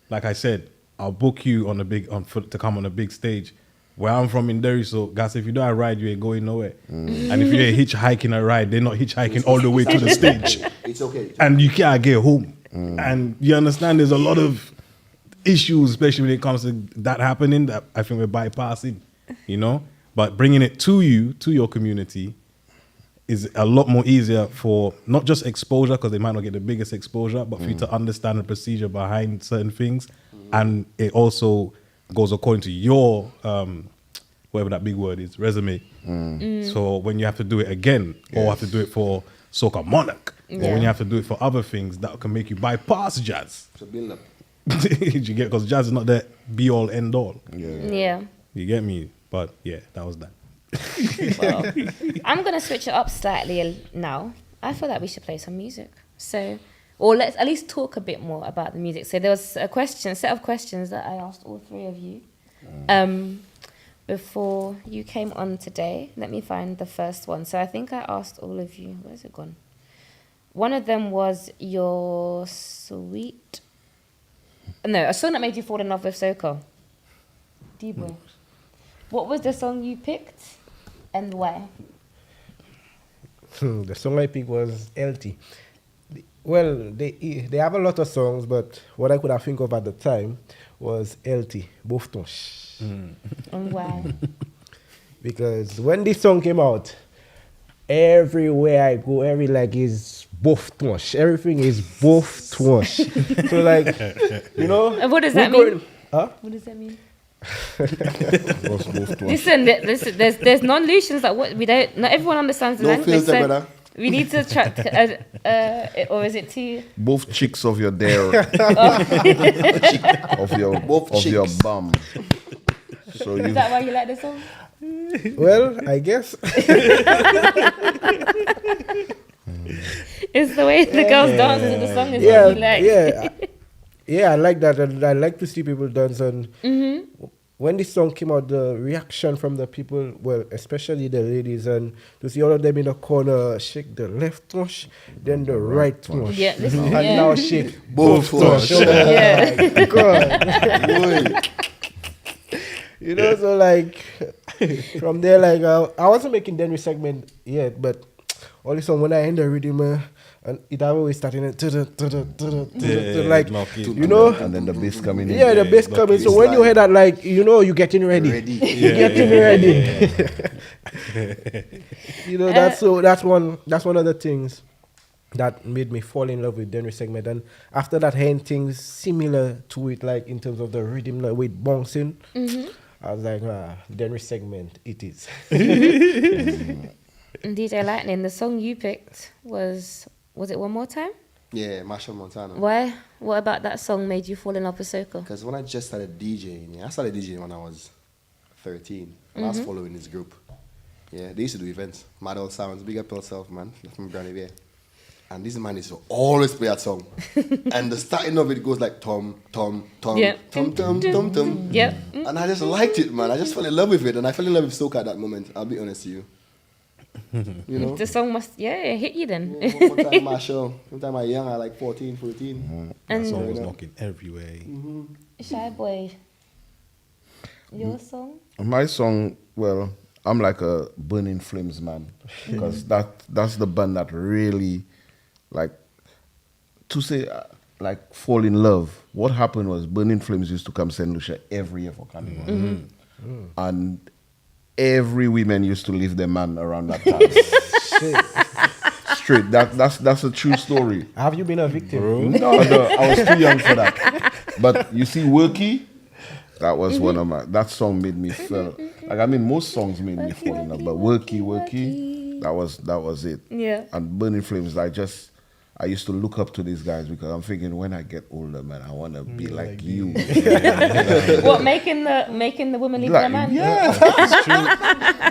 like I said, I'll book you on to come on a big stage. Where I'm from in Derry, so guys, if you don't ride, you ain't going nowhere. And if you're hitchhiking a ride, they're not hitchhiking all the way to the stage. It's okay. And you can't get home. And you understand there's a lot of issues, especially when it comes to that happening, that I think we're bypassing, you know? But bringing it to you, to your community, is a lot more easier for not just exposure, because they might not get the biggest exposure, but for you to understand the procedure behind certain things. And it also goes according to your, whatever that big word is, resume. So when you have to do it again, or have to do it for Soca Monarch, or when you have to do it for other things that can make you bypass jazz. It's a build up. You get, because jazz is not the be all end all. Yeah. You get me? But yeah, that was that. Well, I'm going to switch it up slightly now. I feel like we should play some music. So, or let's at least talk a bit more about the music. So there was a set of questions that I asked all three of you before you came on today. Let me find the first one. So I think I asked all of you. Where's it gone? One of them was your sweet... No, a song that made you fall in love with Soca. DBoy. What was the song you picked and why? The song I picked was LT. Well, they have a lot of songs, but what I could have think of at the time was LT, Bouftonche. And why? Because when this song came out, everywhere I go, every like is Bouftonche. Everything is Bouftonche. So like, you know. And what does that mean? Huh? What does that mean? Both Listen, there's non-Lucians that we don't. Not everyone understands the No language. filter, So brother. we need to track. Or is it too? both cheeks of your dare. of your Both of your cheeks. bum. So Is you that why you like the song? Well, I guess. It's the way the girls dance to the song is what you like. Yeah, I like that. And I like to see people dance. And when this song came out, the reaction from the people, well, especially the ladies, and to see all of them in the corner shake the left touch, then the right touch. Yeah, listen, And yeah. now shake Both touch. touch. Yeah. God. You know, so like, from there, like, I wasn't making Dennery segment yet, but all this song, when I end the rhythm, and it always starting like, knock it. you know, and then the bass coming in. yeah, the bass coming. So when you hear that, like, you know, you're getting ready. Getting ready. You know, that's one of the things that made me fall in love with Dennery segment. And after that, hearing things similar to it, like in terms of the rhythm, like with bouncing, I was like, Dennery segment, it is. DJ Lightning, the song you picked was it One More Time? Yeah, Marshall Montana. Why? What about that song made you fall in love with Soca? Because when I just started DJing, I started DJing when I was 13. And I was following this group. Yeah, they used to do events. Mad Old Sounds, big up yourself, man. From Granny Bear. And this man used to always play that song. And the starting of it goes like tom, tom, tom, Yeah. tom, tom, tom, tom. Yep. And I just liked it, man. I just fell in love with it. And I fell in love with Soca at that moment. I'll be honest to you. You know? The song it hit you then. Yeah, one time Marshall. One time I was young, I like 14, 14. That song was knocking everywhere. Shyboy, your song? My song, well, I'm like a Burning Flames man, because that's the band that really, like, to say, like, fall in love. What happened was Burning Flames used to come St Lucia every year for Carnival, and every woman used to leave their man around that time. Straight. That's a true story. Have you been a victim? No, I was too young for that. But you see, Worky, that was one of my. That song made me feel like. I mean, most songs made me fall in love, but Worky, that was it. Yeah. And Burning Flames, I I used to look up to these guys because I'm thinking when I get older, man, I want to be like you. What, making the woman leave their man? Yeah.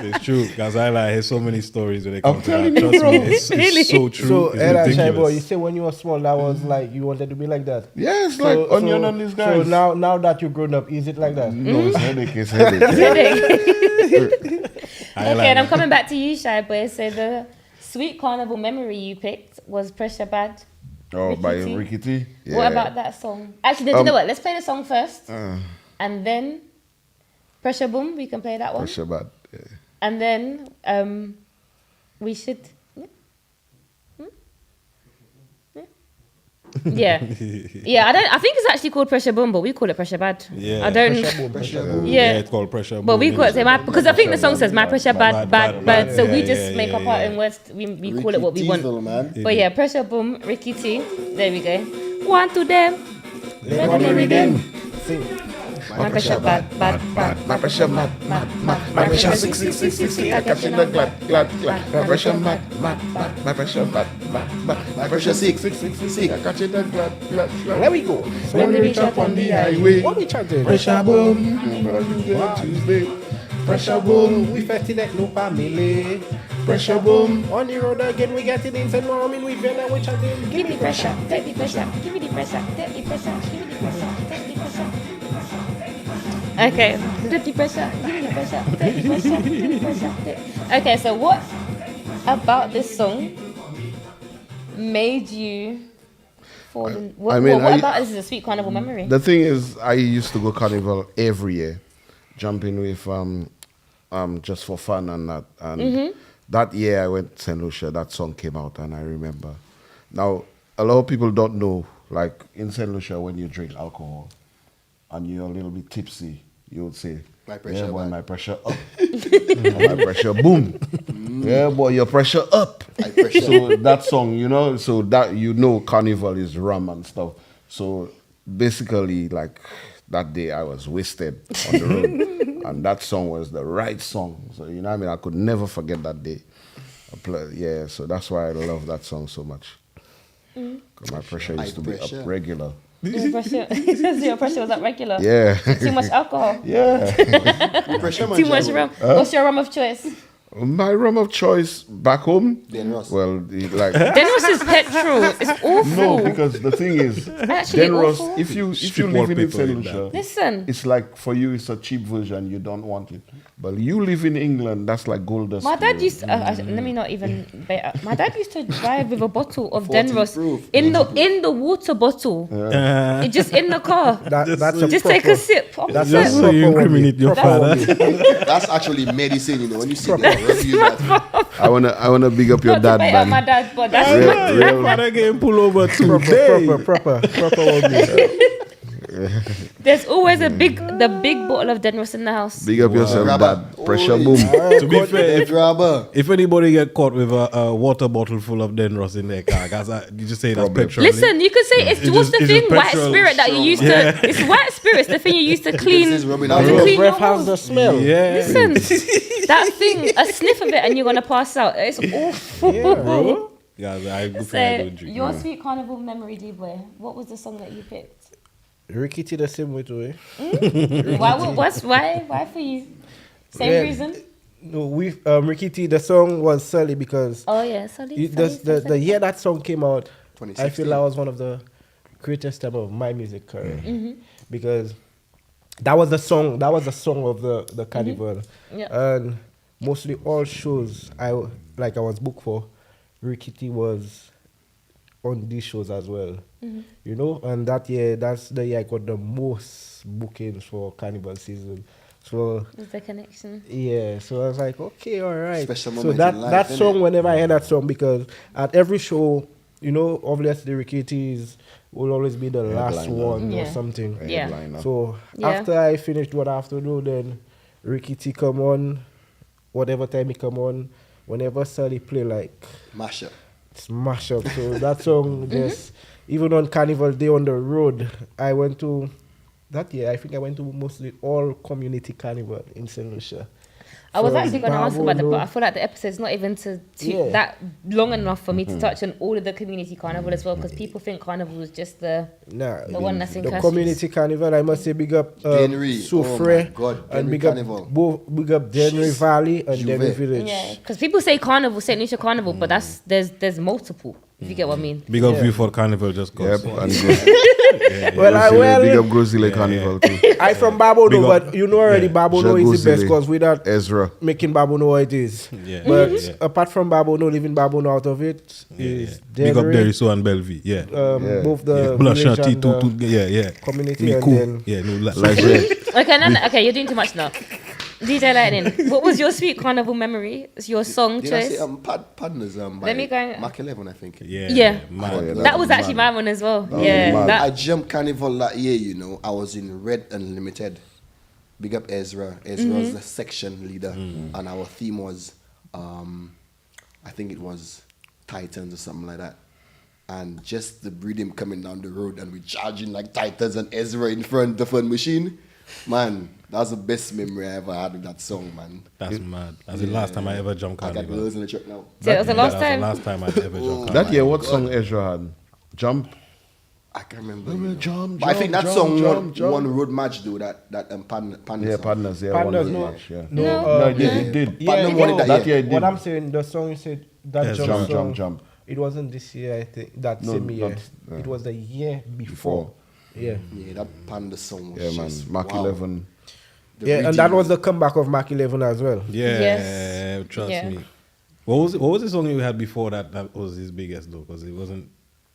It's true. Guys, I hear so many stories when they come I'm to that. telling you, Trust bro. me, it's Really? so true. So, It's Ella ridiculous. Shyboy, you say when you were small, that was like you wanted to be like that. Yeah, it's like Onion and these guys. So now that you're grown up, is it like that? No, it's headache. It's headache. Okay, and I'm coming back to you, Shyboy. So the sweet carnival memory you picked was Pressure Bad. Oh, by Ricky T. Ricky T. Yeah. What about that song? Actually, you know what? Let's play the song first, and then Pressure Boom. We can play that one, Pressure Bad. Yeah. and then we should. Yeah, yeah. I think it's actually called Pressure Boom, but we call it Pressure Bad. Yeah. I don't. Pressure boom. Yeah. It's called Pressure. But we Boom, call it innit? because I think the song says my pressure bad. So we Yeah, just make up our yeah. own words. We call it what we want. Ricky Diesel, man. But yeah, Pressure Boom, Ricky T. There we go. One to them. Let me read them. Sing. My pressure bad. My pressure mad. My pressure six. I catch in the glad. My pressure mad. My pressure bad. My pressure six. I catch in the glad. There we go. When we reach up on the highway. What we chanting? Pressure boom. Tuesday. Pressure boom. We festinate no family. Pressure boom. On the road again, we getting in St Lucia, we been and we chanting. give me the pressure, take the pressure, give me the pressure, take the pressure, give me the pressure, take the pressure. Okay, take the pressure, give me the pressure, take the pressure, give me the pressure. Okay, so what about this song made you fall in? What about this is a sweet carnival memory? The thing is, I used to go carnival every year, jumping with just for fun and that. And that year I went to St Lucia. That song came out, and I remember. Now a lot of people don't know, like in St Lucia, when you drink alcohol and you're a little bit tipsy, you would say, My pressure "Yeah, boy, bad. my pressure up, my pressure boom, yeah, boy, your pressure up." My pressure. So that song, you know, so that carnival is rum and stuff. So basically, like that day, I was wasted on the road, and that song was the right song. So you know what I mean? I could never forget that day. Yeah, so that's why I love that song so much. 'Cause my pressure used to be pressure. up regular. Your pressure was up regular. Yeah. Too much alcohol. Yeah. Pressure man. Too much rum. What's your rum of choice? My rum of choice back home. Denros. Well, like Denros is petrol. It's awful. no, because the thing is, Actually Denros, awful. if you Strip live in wallpaper St. in Lucia, Listen. it's like for you it's a cheap version. You don't want it, but you live in England. That's like gold dust. My to dad you. used to, let me not even. My dad used to drive with a bottle of 40 Denros proof. in the water bottle. It just in the car. That's a Just proper, take a sip. That's Just a so you proper incriminate one. your Proper father. one. That's actually medicine, you know. When you see that, review that. I wanna big up your Not to dad, bait out my man. dad, but that's Real- Father getting pulled over today. proper one. there's always the big bottle of Denros in the house. Big up yourself, Grabber. dad. Pressure Oi. boom. To be fair, Grabber. if anybody get caught with a water bottle full of Denros in their car, guys, you just say that's Problem. petrol. Listen, you could say it's It's what's just- the it's thing? just White petrol spirit that you used to. It's white spirits, the thing you used to clean. This is rubbing to out. Your clean your breath has house. the smell. Yeah. Listen, that thing, a sniff of it, and you're gonna pass out. It's awful. Guys, I good So, thing I don't drink. your sweet carnival memory, D-Boy. What was the song that you picked? Ricky T the same way too, Why for you? Same Yeah. reason? No, we Ricky T the song was Sully because Oh yeah, sorry. the year that song came out, I 2016. feel that was one of the greatest time of my music career because that was the song of the carnival, Yeah. and mostly all shows I was booked for, Ricky T was on these shows as well, you know. And that year, that's the year I got the most bookings for carnival season. So What's the connection? yeah, so I was like, okay, all right. Special So moment that in life, that innit? song, whenever I hear that song, because at every show, you know, obviously Ricky T's will always be the last Headliner. one or Yeah. something. Yeah. Headliner. So Yeah. after I finished what I have to do, then Ricky T come on, whatever time he come on, whenever Sally play, like Mashup. smash up. So that song just, even on Carnival Day on the road, I went to, that year I think I went to mostly all community carnival in St Lucia. I was from actually going to ask about that, Babono. but I feel like the episode's not even Yeah. that long enough for me to touch on all of the community carnival as well, because people think carnival is just the one that's in the Cashews. community carnival. I must say, big up Dennery, Soufre, oh my God, and Dennery big up Carnival. big up Dennery Valley and Juve. Dennery Village. Yeah, because people say carnival, St Lucia carnival, but there's multiple. If you get what I mean. Big up view for carnival just goes. Yep, and big up Grozile Carnival too. I from Big Babono, up. but you know already Babono is the best because without Ezra. making Babono what it is. Yeah, But yeah. apart from Babono, leaving Babono out of it Yeah, is Big up Dennery, Deriso and Bellevue. Yeah. both the Blushing village and the yeah. community Me and cool. then Yeah, no, Like Okay, you're doing too much now. DJ Lightning, what was your sweet carnival memory? It's your song Did I choice. say Partners by Let me go- Mark 11, I think. Yeah. mad. Oh, yeah, That was actually my one as well. Yeah, mad. I that, jumped Carnival that year, you know. I was in Red Unlimited. Big up Ezra. Ezra was the section leader. And our theme was, I think it was Titans or something like that. And just the rhythm coming down the road and we charging like Titans and Ezra in front of the fun machine. Man, that was the best memory I ever had with that song, man. That's mad. That's the last time I ever jumped I got carnival. girls in the truck now. so it was the last time. That was the last time I ever jumped carnival. That year, what song Ezra had? Jump. I can't remember. will you know. jump, But I think that jump, song jump, won jump. road match though. That Pan Yeah, song. partners. Yeah, Partners, one no. match. Yeah. no, it did. yeah, Platinum it won it was. that year it What did. I'm saying, the song you said that Yes, jump Jump, song, jump, jump. it wasn't this year. I think that No, same year. not- It was the year before. Before. Yeah. Yeah, that Panda song was Yeah, man. just Mark wow. 11. The Yeah, and rhythm- that was the comeback of Mark 11 as well. Yeah, Yes. trust Yeah. me. What was the song you had before that was his biggest though? Because it wasn't.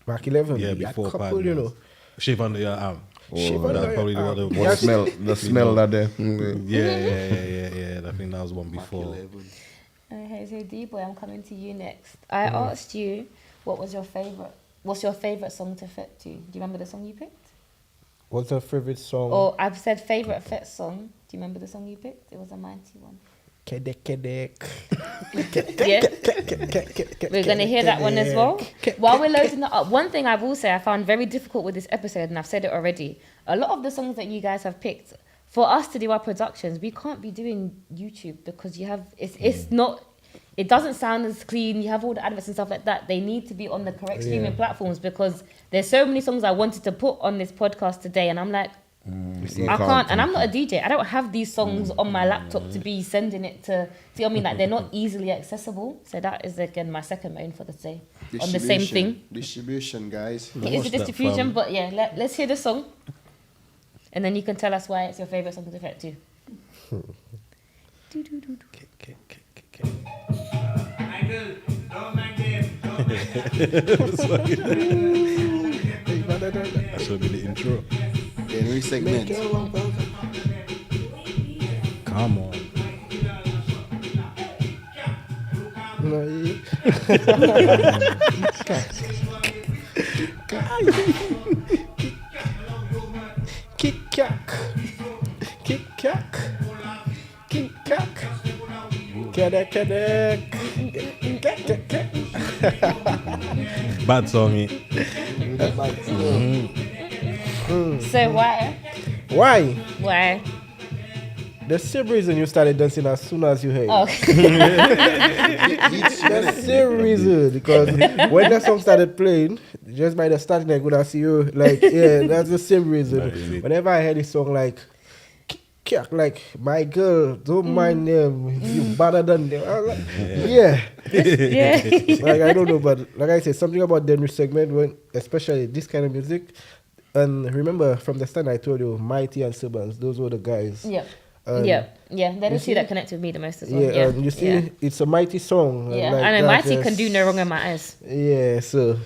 Mark 11. Yeah, he had before couple, Partners. you know. Shape under your arm. Shape That's under probably your the arm. one. What smell? The smell that there. Yeah. I think that was one Mark before. 11. Okay, so D-Boy, I'm coming to you next. I asked you what's your favorite song to fit to? Do you remember the song you picked? What's your favorite song? Or I've said favorite fit song. Do you remember the song you picked? It was a mighty one. Kedek, kedek. Yeah. We're going to hear that one as well. While we're loading that up, one thing I will say I found very difficult with this episode, and I've said it already, a lot of the songs that you guys have picked, for us to do our productions, we can't be doing YouTube because you have, it's not, it doesn't sound as clean, you have all the adverts and stuff like that. They need to be on the correct streaming platforms because there's so many songs I wanted to put on this podcast today, and I'm like, I can't, and I'm not a DJ. I don't have these songs on my laptop to be sending it to. See what I mean? Like they're not easily accessible. So that is again my second main for the day on the same thing. Distribution, guys. It is a What's that distribution, from? but yeah, let's hear the song, and then you can tell us why it's your favorite song to fit to. That should be the intro. Dennery Segment. Come on. Kick cack. Kick cack. Kick cack. Kedek, kedek. Bad song. Eh? So why? Why? Why? The same reason you started dancing as soon as you heard. Oh, The same reason, because when the song started playing, just by the starting, I could see you. Like, yeah, that's the same reason. That is it. Whenever I heard this song, like, my girl, don't mind them, you better than them. I was like, yeah. yeah. Like, I don't know, but like I said, something about Dennery Segment, when especially this kind of music. And remember, from the start, I told you, Mighty and Sibbons, those were the guys. Yeah. Um, Yeah. They're the you two see- that connect with me the most as well. Yeah, Yeah. you see, Yeah. it's a Mighty song. Yeah. like I know that, Mighty can yes. do no wrong in my eyes. Yeah, so.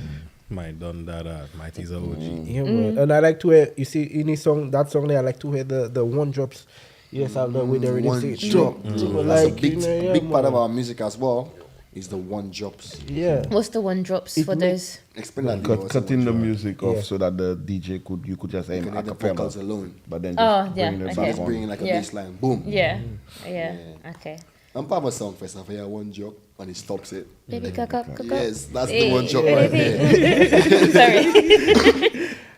My done that. Mighty's a OG. Yeah, man. And I like to hear, you see, in his song, that song there, I like to hear the one drops. Yes, I've done with the One release. drop. People That's a like, big, you know, yeah, big part of man. our music as well. Is the one drops. Yeah. What's the one drops It for make- those? Explain that. video, what's the Cutting one the drop? music off Yeah. so that the DJ could just aim You can a hear the cappella, vocals alone. but then Oh, just yeah, bringing it okay. back Just bringing like a Yeah. bass line. Boom. Yeah. Yeah. Okay. I'm part of a song first. I hear one drop and he stops it. Baby, cock up, cock up. Yes, that's Hey, the one drop right there. Sorry.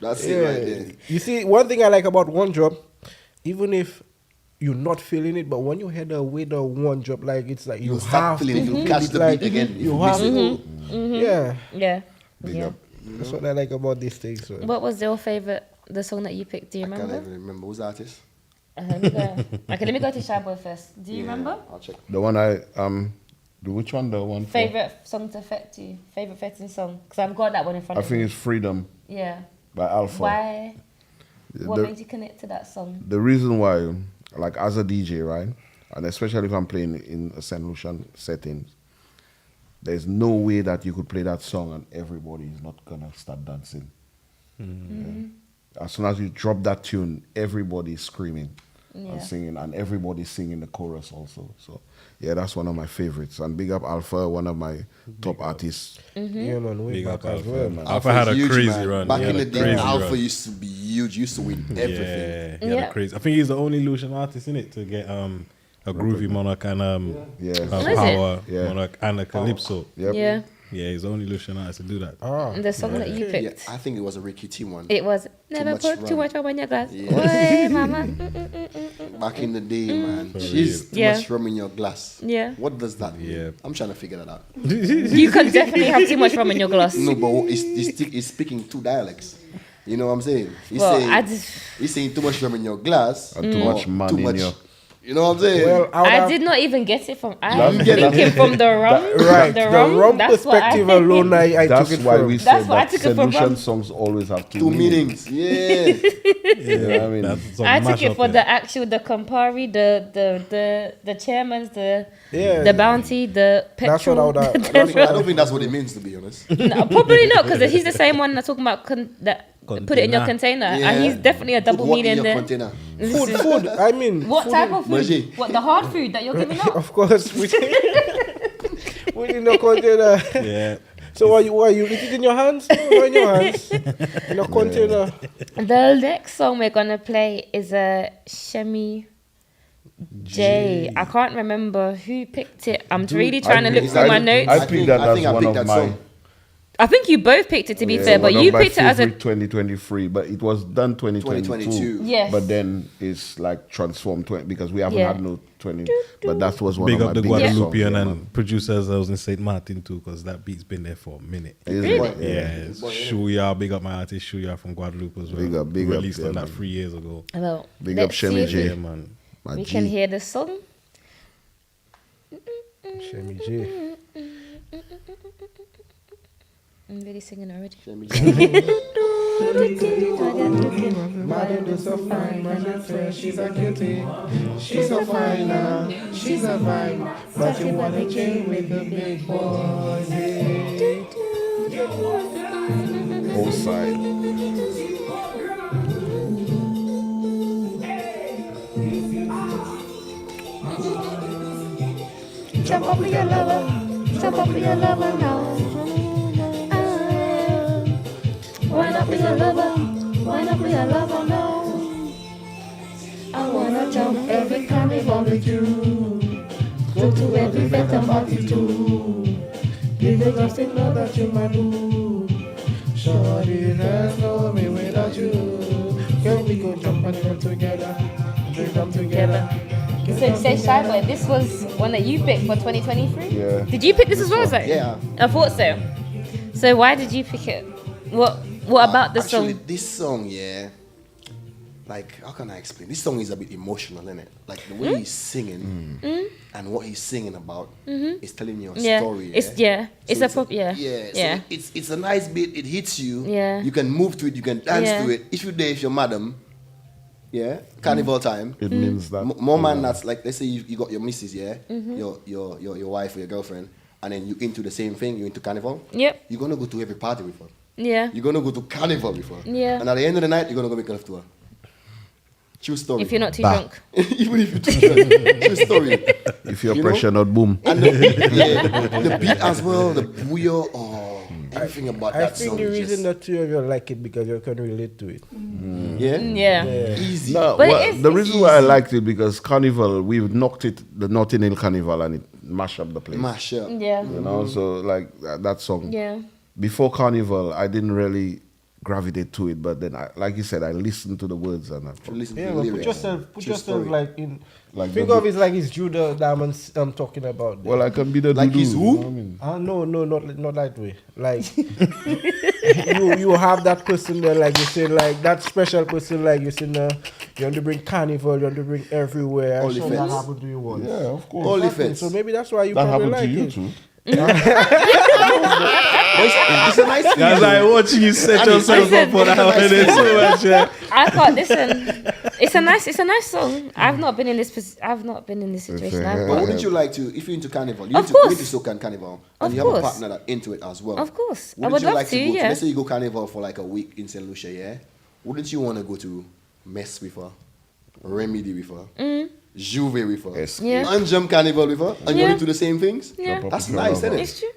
That's it Yeah. right there. You see, one thing I like about one drop, even if you're not feeling it, but when you hear the way the one drop, like it's like you start have feeling to it, you feel catch it, the like beat again. you You have miss to. Yeah, Yeah. Big Yeah. up. that's what I like about these things. So. What was your favorite? The song that you picked? Do you I can't remember? even remember. Who's the artist? Let me go. Okay, let me go to Shyboy first. Do you remember? I'll check. The one which one? The one. Favorite song to affect you? Favorite affecting song? Because I've got that one in front I of think me. it's Freedom Yeah. by Alpha. Why? What The- made you connect to that song? The reason why, like as a DJ, right, and especially if I'm playing in a St Lucian setting, there's no way that you could play that song and everybody is not gonna start dancing. Yeah. As soon as you drop that tune, everybody's screaming Yeah. and singing, and everybody's singing the chorus also. So yeah, that's one of my favorites. And big up Alpha, one of my top artists. Yeah, man, way Big back up as Alpha, well. man. Alpha had a huge, crazy man. run. Back He in had the a day, crazy Alpha run. used to be huge. Used to win everything. Yeah, he had Yeah. a crazy. I think he's the only Lucian artist in it to get a groovy monarch and Yeah. a Is it? power Yeah. monarch and a calypso. Yep. Yeah. Yeah, he's the only Lucian artist to do that. Ah, And the song that you Yeah, picked. I think it was a Ricky T one. It was never much put too rum. much rum in your glass. Yeah. Oi, mama. Back in the day, man. For She's too Yeah. much rum in your glass. Yeah. What does that mean? Yeah. I'm trying to figure that out. You can definitely have too much rum in your glass. No, but he's speaking two dialects. You know what I'm saying? He's Well, saying I just, he's saying too much rum in your glass. And too or much man too in much. your. You know what I'm saying? well, I did not even get it from. I That's- think it from the rum. right. The The rum. rum That's what I perspective think. alone, I That's took it why from. we That's said why I that took it St from Lucian Rum. songs always have two meanings. Yeah. You know what I mean? That's some I took it mashup, for yeah. the actual, the Campari, the chairman's, Yeah. the bounty, the That's what I petrol. would have. I don't think that's what it means, to be honest. No, probably not, because he's the same one that's talking about that. Put it in your container, and he's definitely a double Put what meaning in your there. container? Food. I mean, What food type of food? Magie. What, the hard food that you're giving up? Of course, within the container. Yeah. So why you eat it in your hands? Or in your hands? In a container. The next song we're gonna play is a Shemi J. I can't remember who picked it. I'm really trying to look Is through that- my notes. I picked that I think as I one picked of that my. song. I think you both picked it, to be Yeah, fair, but one of you my picked it as a. favorite 2023, but it was done 2022. 2022. Yes. But then it's like transformed because we haven't Yeah. had no 20. But that was one Big of up my the biggest Guadalupean songs. and producers that was in St. Martin too, because that beat's been there for a minute. Isn't Really? it? Yeah, Shuya, big up my artist Shuya from Guadeloupe as well. Big up, Released yeah, on that man. 3 years ago. Well, Big up let's see Shemi if J. Yeah, man. My We G. can hear the song. Shemi J. I'm really singing already. Madam is so fine, my friend, she's a cutie. She's so fine, she's a fine. But you wanna chain with the big boys. Whole side. Jump up with your lover, jump up with your lover now. Wind up with your lover, wind up with your lover now. I wanna jump every carnival with you. Go to every better party too. Give the girls to know that you're my boo. Shorty, there's no me without you. Girl, we go jump and come together. We come together. So say Shyboy, this was one that you picked for 2023? Yeah. Did you pick this as well, Zach? Yeah. I thought so. So why did you pick it? What about the Actually, song? this song, yeah. Like, how can I explain? This song is a bit emotional, isn't it? Like the way he's singing and what he's singing about is telling you a Yeah, story. it's yeah. it's So a pop. Yeah, Yeah, yeah. So it's a nice beat. It hits you. Yeah. You can move to it. You can dance Yeah. to it. If you're there, if you're madam, yeah, carnival time. It means that. More man, that's like, let's say you got your missus, yeah, your wife or your girlfriend, and then you into the same thing. You into carnival. Yep. You're gonna go to every party with her. Yeah. You're gonna go to carnival with her. Yeah. And at the end of the night, you're gonna go make love to her. True story. If you're not too Bah. drunk. Even if you're too drunk. True story. If you're You know? pressure not boom. And the beat, yeah, the beat as well, the booyah, everything about I that think song. the is reason just, the two of you like it because you can relate to it. yeah, Yeah. easy. No, But well, it's- the it's reason why I liked it because Carnival, we've knocked it, the Notting Hill Carnival, and it mashed up the place. Mash up. Yeah. You know, so like that song. Yeah. Before Carnival, I didn't really gravitate to it. But then, like you said, I listen to the words and Listen to Yeah, the but lyrics. put True yourself story. like in. Like Think the- of it like it's Judah Diamonds I'm talking about. well, I can be the Like Dudu, he's you who? know what I mean? No, not that way. Like you have that person there, like you say, like that special person, like you say, you want to bring carnival, you want to bring everywhere. Only I'm sure that fans. happened to you once. Yeah, of course. Only Exactly. fans. So maybe that's why you That probably happened like to you it. too. It's a nice feeling. Guys, I watching you set yourself up for that one. It's so much, yeah. I can't listen. It's a nice song. I've not been in this situation. fair. But wouldn't you like to, if you're into carnival, Of you're into course. soca and carnival, Of and you have a course. partner that into it as well. Of course. I Wouldn't would you love like to, go yeah. let's say you go carnival for like a week in St Lucia, yeah? Wouldn't you want to go to Mess with her, Remedy with her, Juve with her, Yes. Yeah. and Jump Carnival with her, and you Yeah. only do the same things? Yeah. That's Jump nice, Up isn't with it? It's true.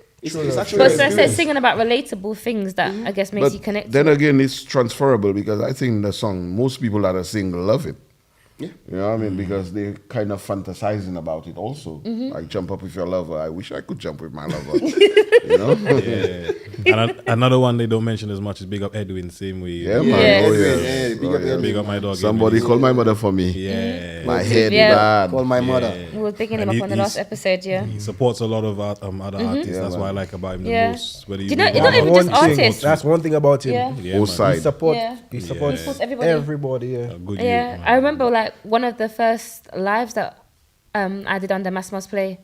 It's actually But an so I said experience. singing about relatable things that I guess makes you But connect. then to it. again, it's transferable because I think the song, most people that are single love it. Yeah. You know what I mean? Because they're kind of fantasizing about it also. Mm-hmm. Like jump up with your lover. I wish I could jump with my lover. You know? Yeah. And another one they don't mention as much is Big Up Edwin, same way. Yeah, man. Yeah. Oh, Yeah, yeah. big Oh, up yeah. Edwin. Big up my dog. Somebody Edwin. call my mother for me. Yeah. My head Yeah. bad. Call my mother. We were picking him And up on the last he's- episode, yeah. He supports a lot of other artists. Yeah, That's man. what I like about him the Yeah. most. Whether Do you know- be it's not Bob- even just artists. That's one thing about him. Yeah. Yeah, Both man. sides. He support. Yeah. He supports He supports everybody. everybody. Yeah. A good Yeah, youth, man. I remember like one of the first lives that I did under Mass Must Play.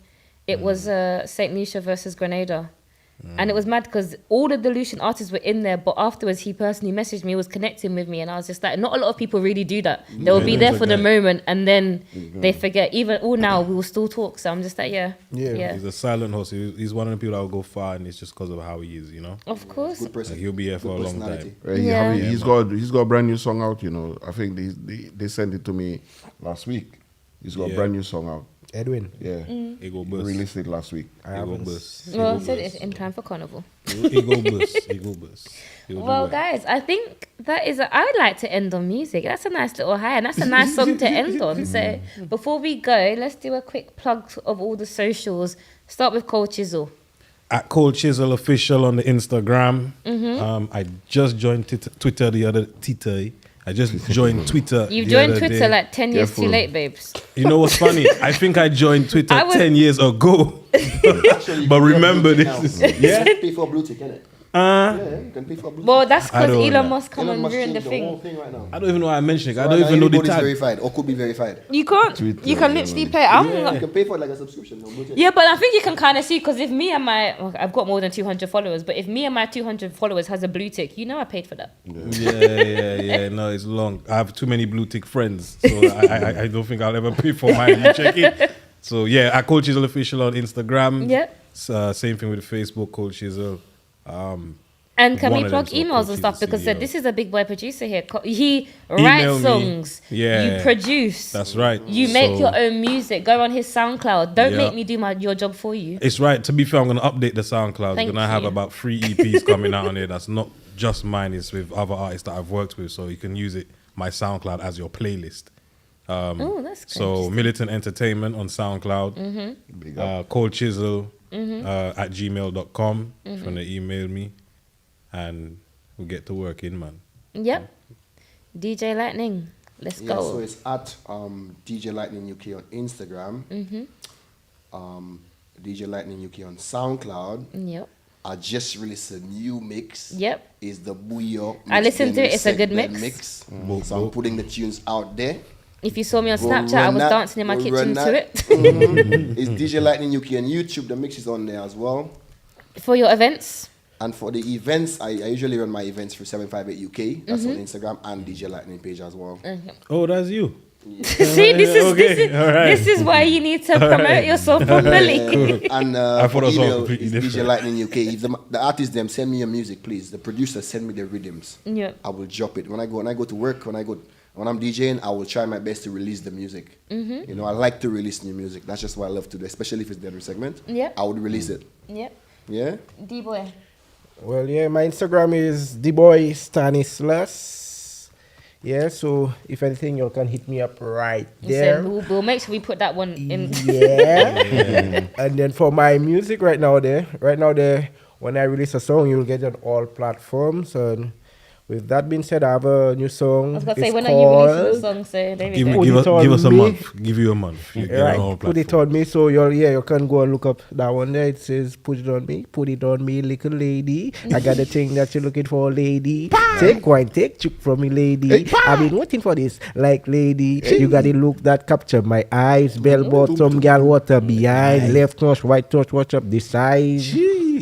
It was St Lucia versus Grenada. And it was mad because all of the Lucian artists were in there, but afterwards he personally messaged me, was connecting with me, and I was just like, not a lot of people really do that. They will be there for the forget. moment, and then they forget. Even all now, we will still talk. So I'm just like, yeah. He's a silent host. He's one of the people that will go far, and it's just because of how he is, you know. Of course. Good person. Like he'll be here for Good a long personality. time. Yeah. He's got a brand new song out, you know. I think they sent it to me last week. He's got a Yeah. brand new song out. Edwin. Yeah. He go He bust. released it last week. I He go haven't. bust. Well, I said it's in time for Carnival. He go bust. He go bust. He'll do Well, well. guys, I think that is. I would like to end on music. That's a nice little high, and that's a nice song to end on. So before we go, let's do a quick plug of all the socials. Start with Cole Chizzle. At Cold Chizzle Official on the Instagram. I just joined Twitter the other Twitter. I just joined Twitter. You've the joined other Twitter day. like 10 years too Careful. late, babes. You know what's funny? I think I joined Twitter I was- 10 years ago. Actually, you But can pay remember for blue this tick is- now. yeah? You can pay for blue tick, innit? Yeah, you can pay for blue Well, tick. that's I because don't Elon know. Musk come Elon and Musk ruined the changed whole thing. thing right now. I don't even know why I mentioned it. I Right don't now, even know the anybody's tag. verified or could be verified. You can't. Twitter, You can yeah, literally man. pay. I'm You not. can pay for it like a subscription. No, blue tick. Yeah, but I think you can kind of see because if me and well, I've got more than 200 followers, but if me and my 200 followers has a blue tick, you know I paid for that. Yeah. No, it's long. I have too many blue tick friends, so I don't think I'll ever pay for mine. You check it. So yeah, at Cold Chizzle Official on Instagram. Yep. Same thing with Facebook, Cold Chizzle. And can One we of plug them is emails called and stuff? Jesus Because CEO. this is a big boy producer here. He Email writes me. songs. Yeah. You produce. That's right. You make So- your own music. Go on his SoundCloud. Don't Yeah. make me do your job for you. It's right. To be fair, I'm going to update the SoundCloud. Thank I'm going to have you. about 3 EPs coming out on there. That's not just mine. It's with other artists that I've worked with. So you can use it, my SoundCloud, as your playlist. Oh, that's So interesting. Militant Entertainment on SoundCloud. Big up. Cold Chizzle at gmail.com if you want to email me. And we'll get to work in, man. Yep. DJ Lightning. Let's Yeah, so go. it's at DJ Lightning UK on Instagram. DJ Lightning UK on SoundCloud. Yep. I just released a new mix. Yep. It's the Booyah. I listened to it. It's a good Segment mix. So I'm putting the tunes out there. If you saw me on Go Snapchat, I run was that, dancing in my go kitchen run to that. it. It's DJ Lightning UK on YouTube. The mix is on there as well. For your events. And for the events, I usually run my events for 758 UK. That's Mm-hmm. on Instagram and DJ Lightning page as well. Oh, that's you. See, Okay, all right. this is why you need to promote yourself properly. And I thought it was all email completely is DJ different. Lightning UK. If the artists them send me your music, please. The producer send me the rhythms. Yeah. I will drop it when I go to work. When I'm DJing, I will try my best to release the music. You know, I like to release new music. That's just what I love to do, especially if it's Dennery Segment. Yeah. I would release it. Yep. Yeah. D-boy. Well, yeah, my Instagram is DBoy Stanislas. Yeah, so if anything, you can hit me up right there. So we'll make sure we put that one in. Yeah. And then for my music right now, when I release a song, you'll get it on all platforms. And With that being said, I have a new song. I was going to say, It's when are you releasing the called- song? So there we Give, go. give, Put us, it on give us a me. month. Give you a month. You get on all Right, put it platforms. on me. So you can go and look up that one there. It says, "Put it on me, little lady. I got the thing that you're looking for, lady. Take wine, take chick from me, lady. I've been waiting for this, like lady. You got the look that capture my eyes. Bell bottom, gal, water behind. Left touch, right touch, watch up the side.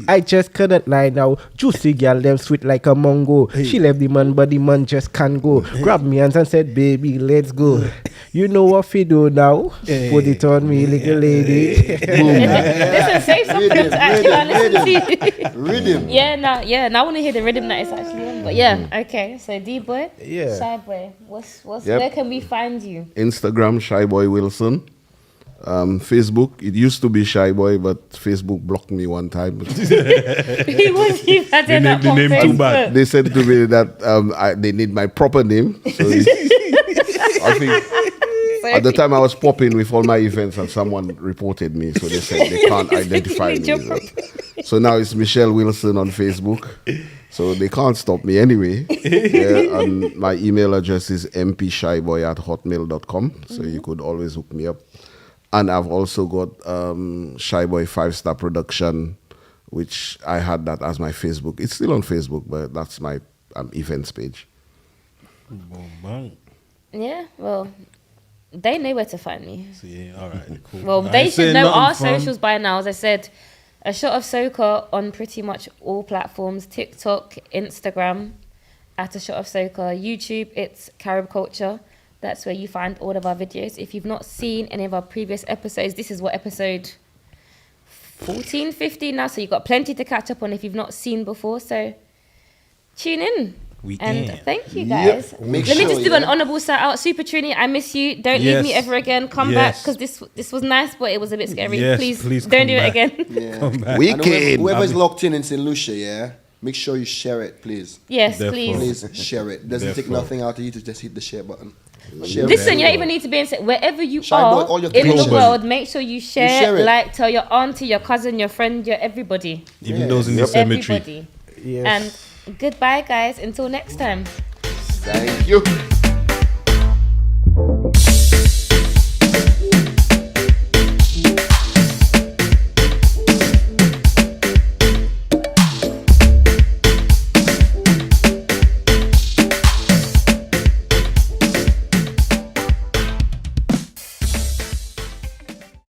I just couldn't lie now. Juicy gal, them sweet like a mango. She left the man, but the man just can't go. Grabbed me hands and said, baby, let's go. You know what we do now? Put it on me, little lady. Listen, save some for them to actually want to listen to. Rhythm. Now I want to hear the rhythm that it's actually on. But yeah, okay. So D-Boy, Yeah. Shyboy, what's Yep. where can we find you? Instagram, Shyboy Wilson. Facebook, it used to be Shyboy, but Facebook blocked me one time. He was even The name- up the on name too Facebook. bad. They said to me that they need my proper name. So I think at the time I was popping with all my events and someone reported me. So they said they can't identify Need your me. So now it's Michelle Wilson on Facebook. So they can't stop me anyway. Yeah, and my email address is mpshyboy@hotmail.com. So you could always hook me up. And I've also got Shyboy 5-Star Production, which I had that as my Facebook. It's still on Facebook, but that's my events page. Yeah, well, they know where to find me. So, yeah, all right, cool. Well, I they ain't should saying know nothing our from- socials by now. As I said, A Shot of Soca on pretty much all platforms: TikTok, Instagram, at A Shot of Soca, YouTube. It's Carib Culture. That's where you find all of our videos. If you've not seen any of our previous episodes, this is what episode 14, 15 now. So you've got plenty to catch up on if you've not seen before. So tune in. We And in. thank you guys. Make Let me sure, just do an yeah. honourable shout out. Super Trini, I miss you. Don't leave me Yes. ever again. Come back, Yes. because this was nice, but it was a bit scary. Yes, please please don't come do back. it again. Yeah. Come back. And Wicked. whoever's locked in St Lucia, yeah, make sure you share it, please. Yes, Therefore. please. Please share it. Doesn't take Therefore. nothing out of you to just hit the share button. Share Listen, it. you don't even need to be in wherever you Shyboy, are all your in the connections. world. Make sure you share, share it. like, tell your auntie, your cousin, your friend, your everybody. Even Yeah. those in the cemetery. Everybody. Yes. And goodbye, guys. Until next time. Thank you.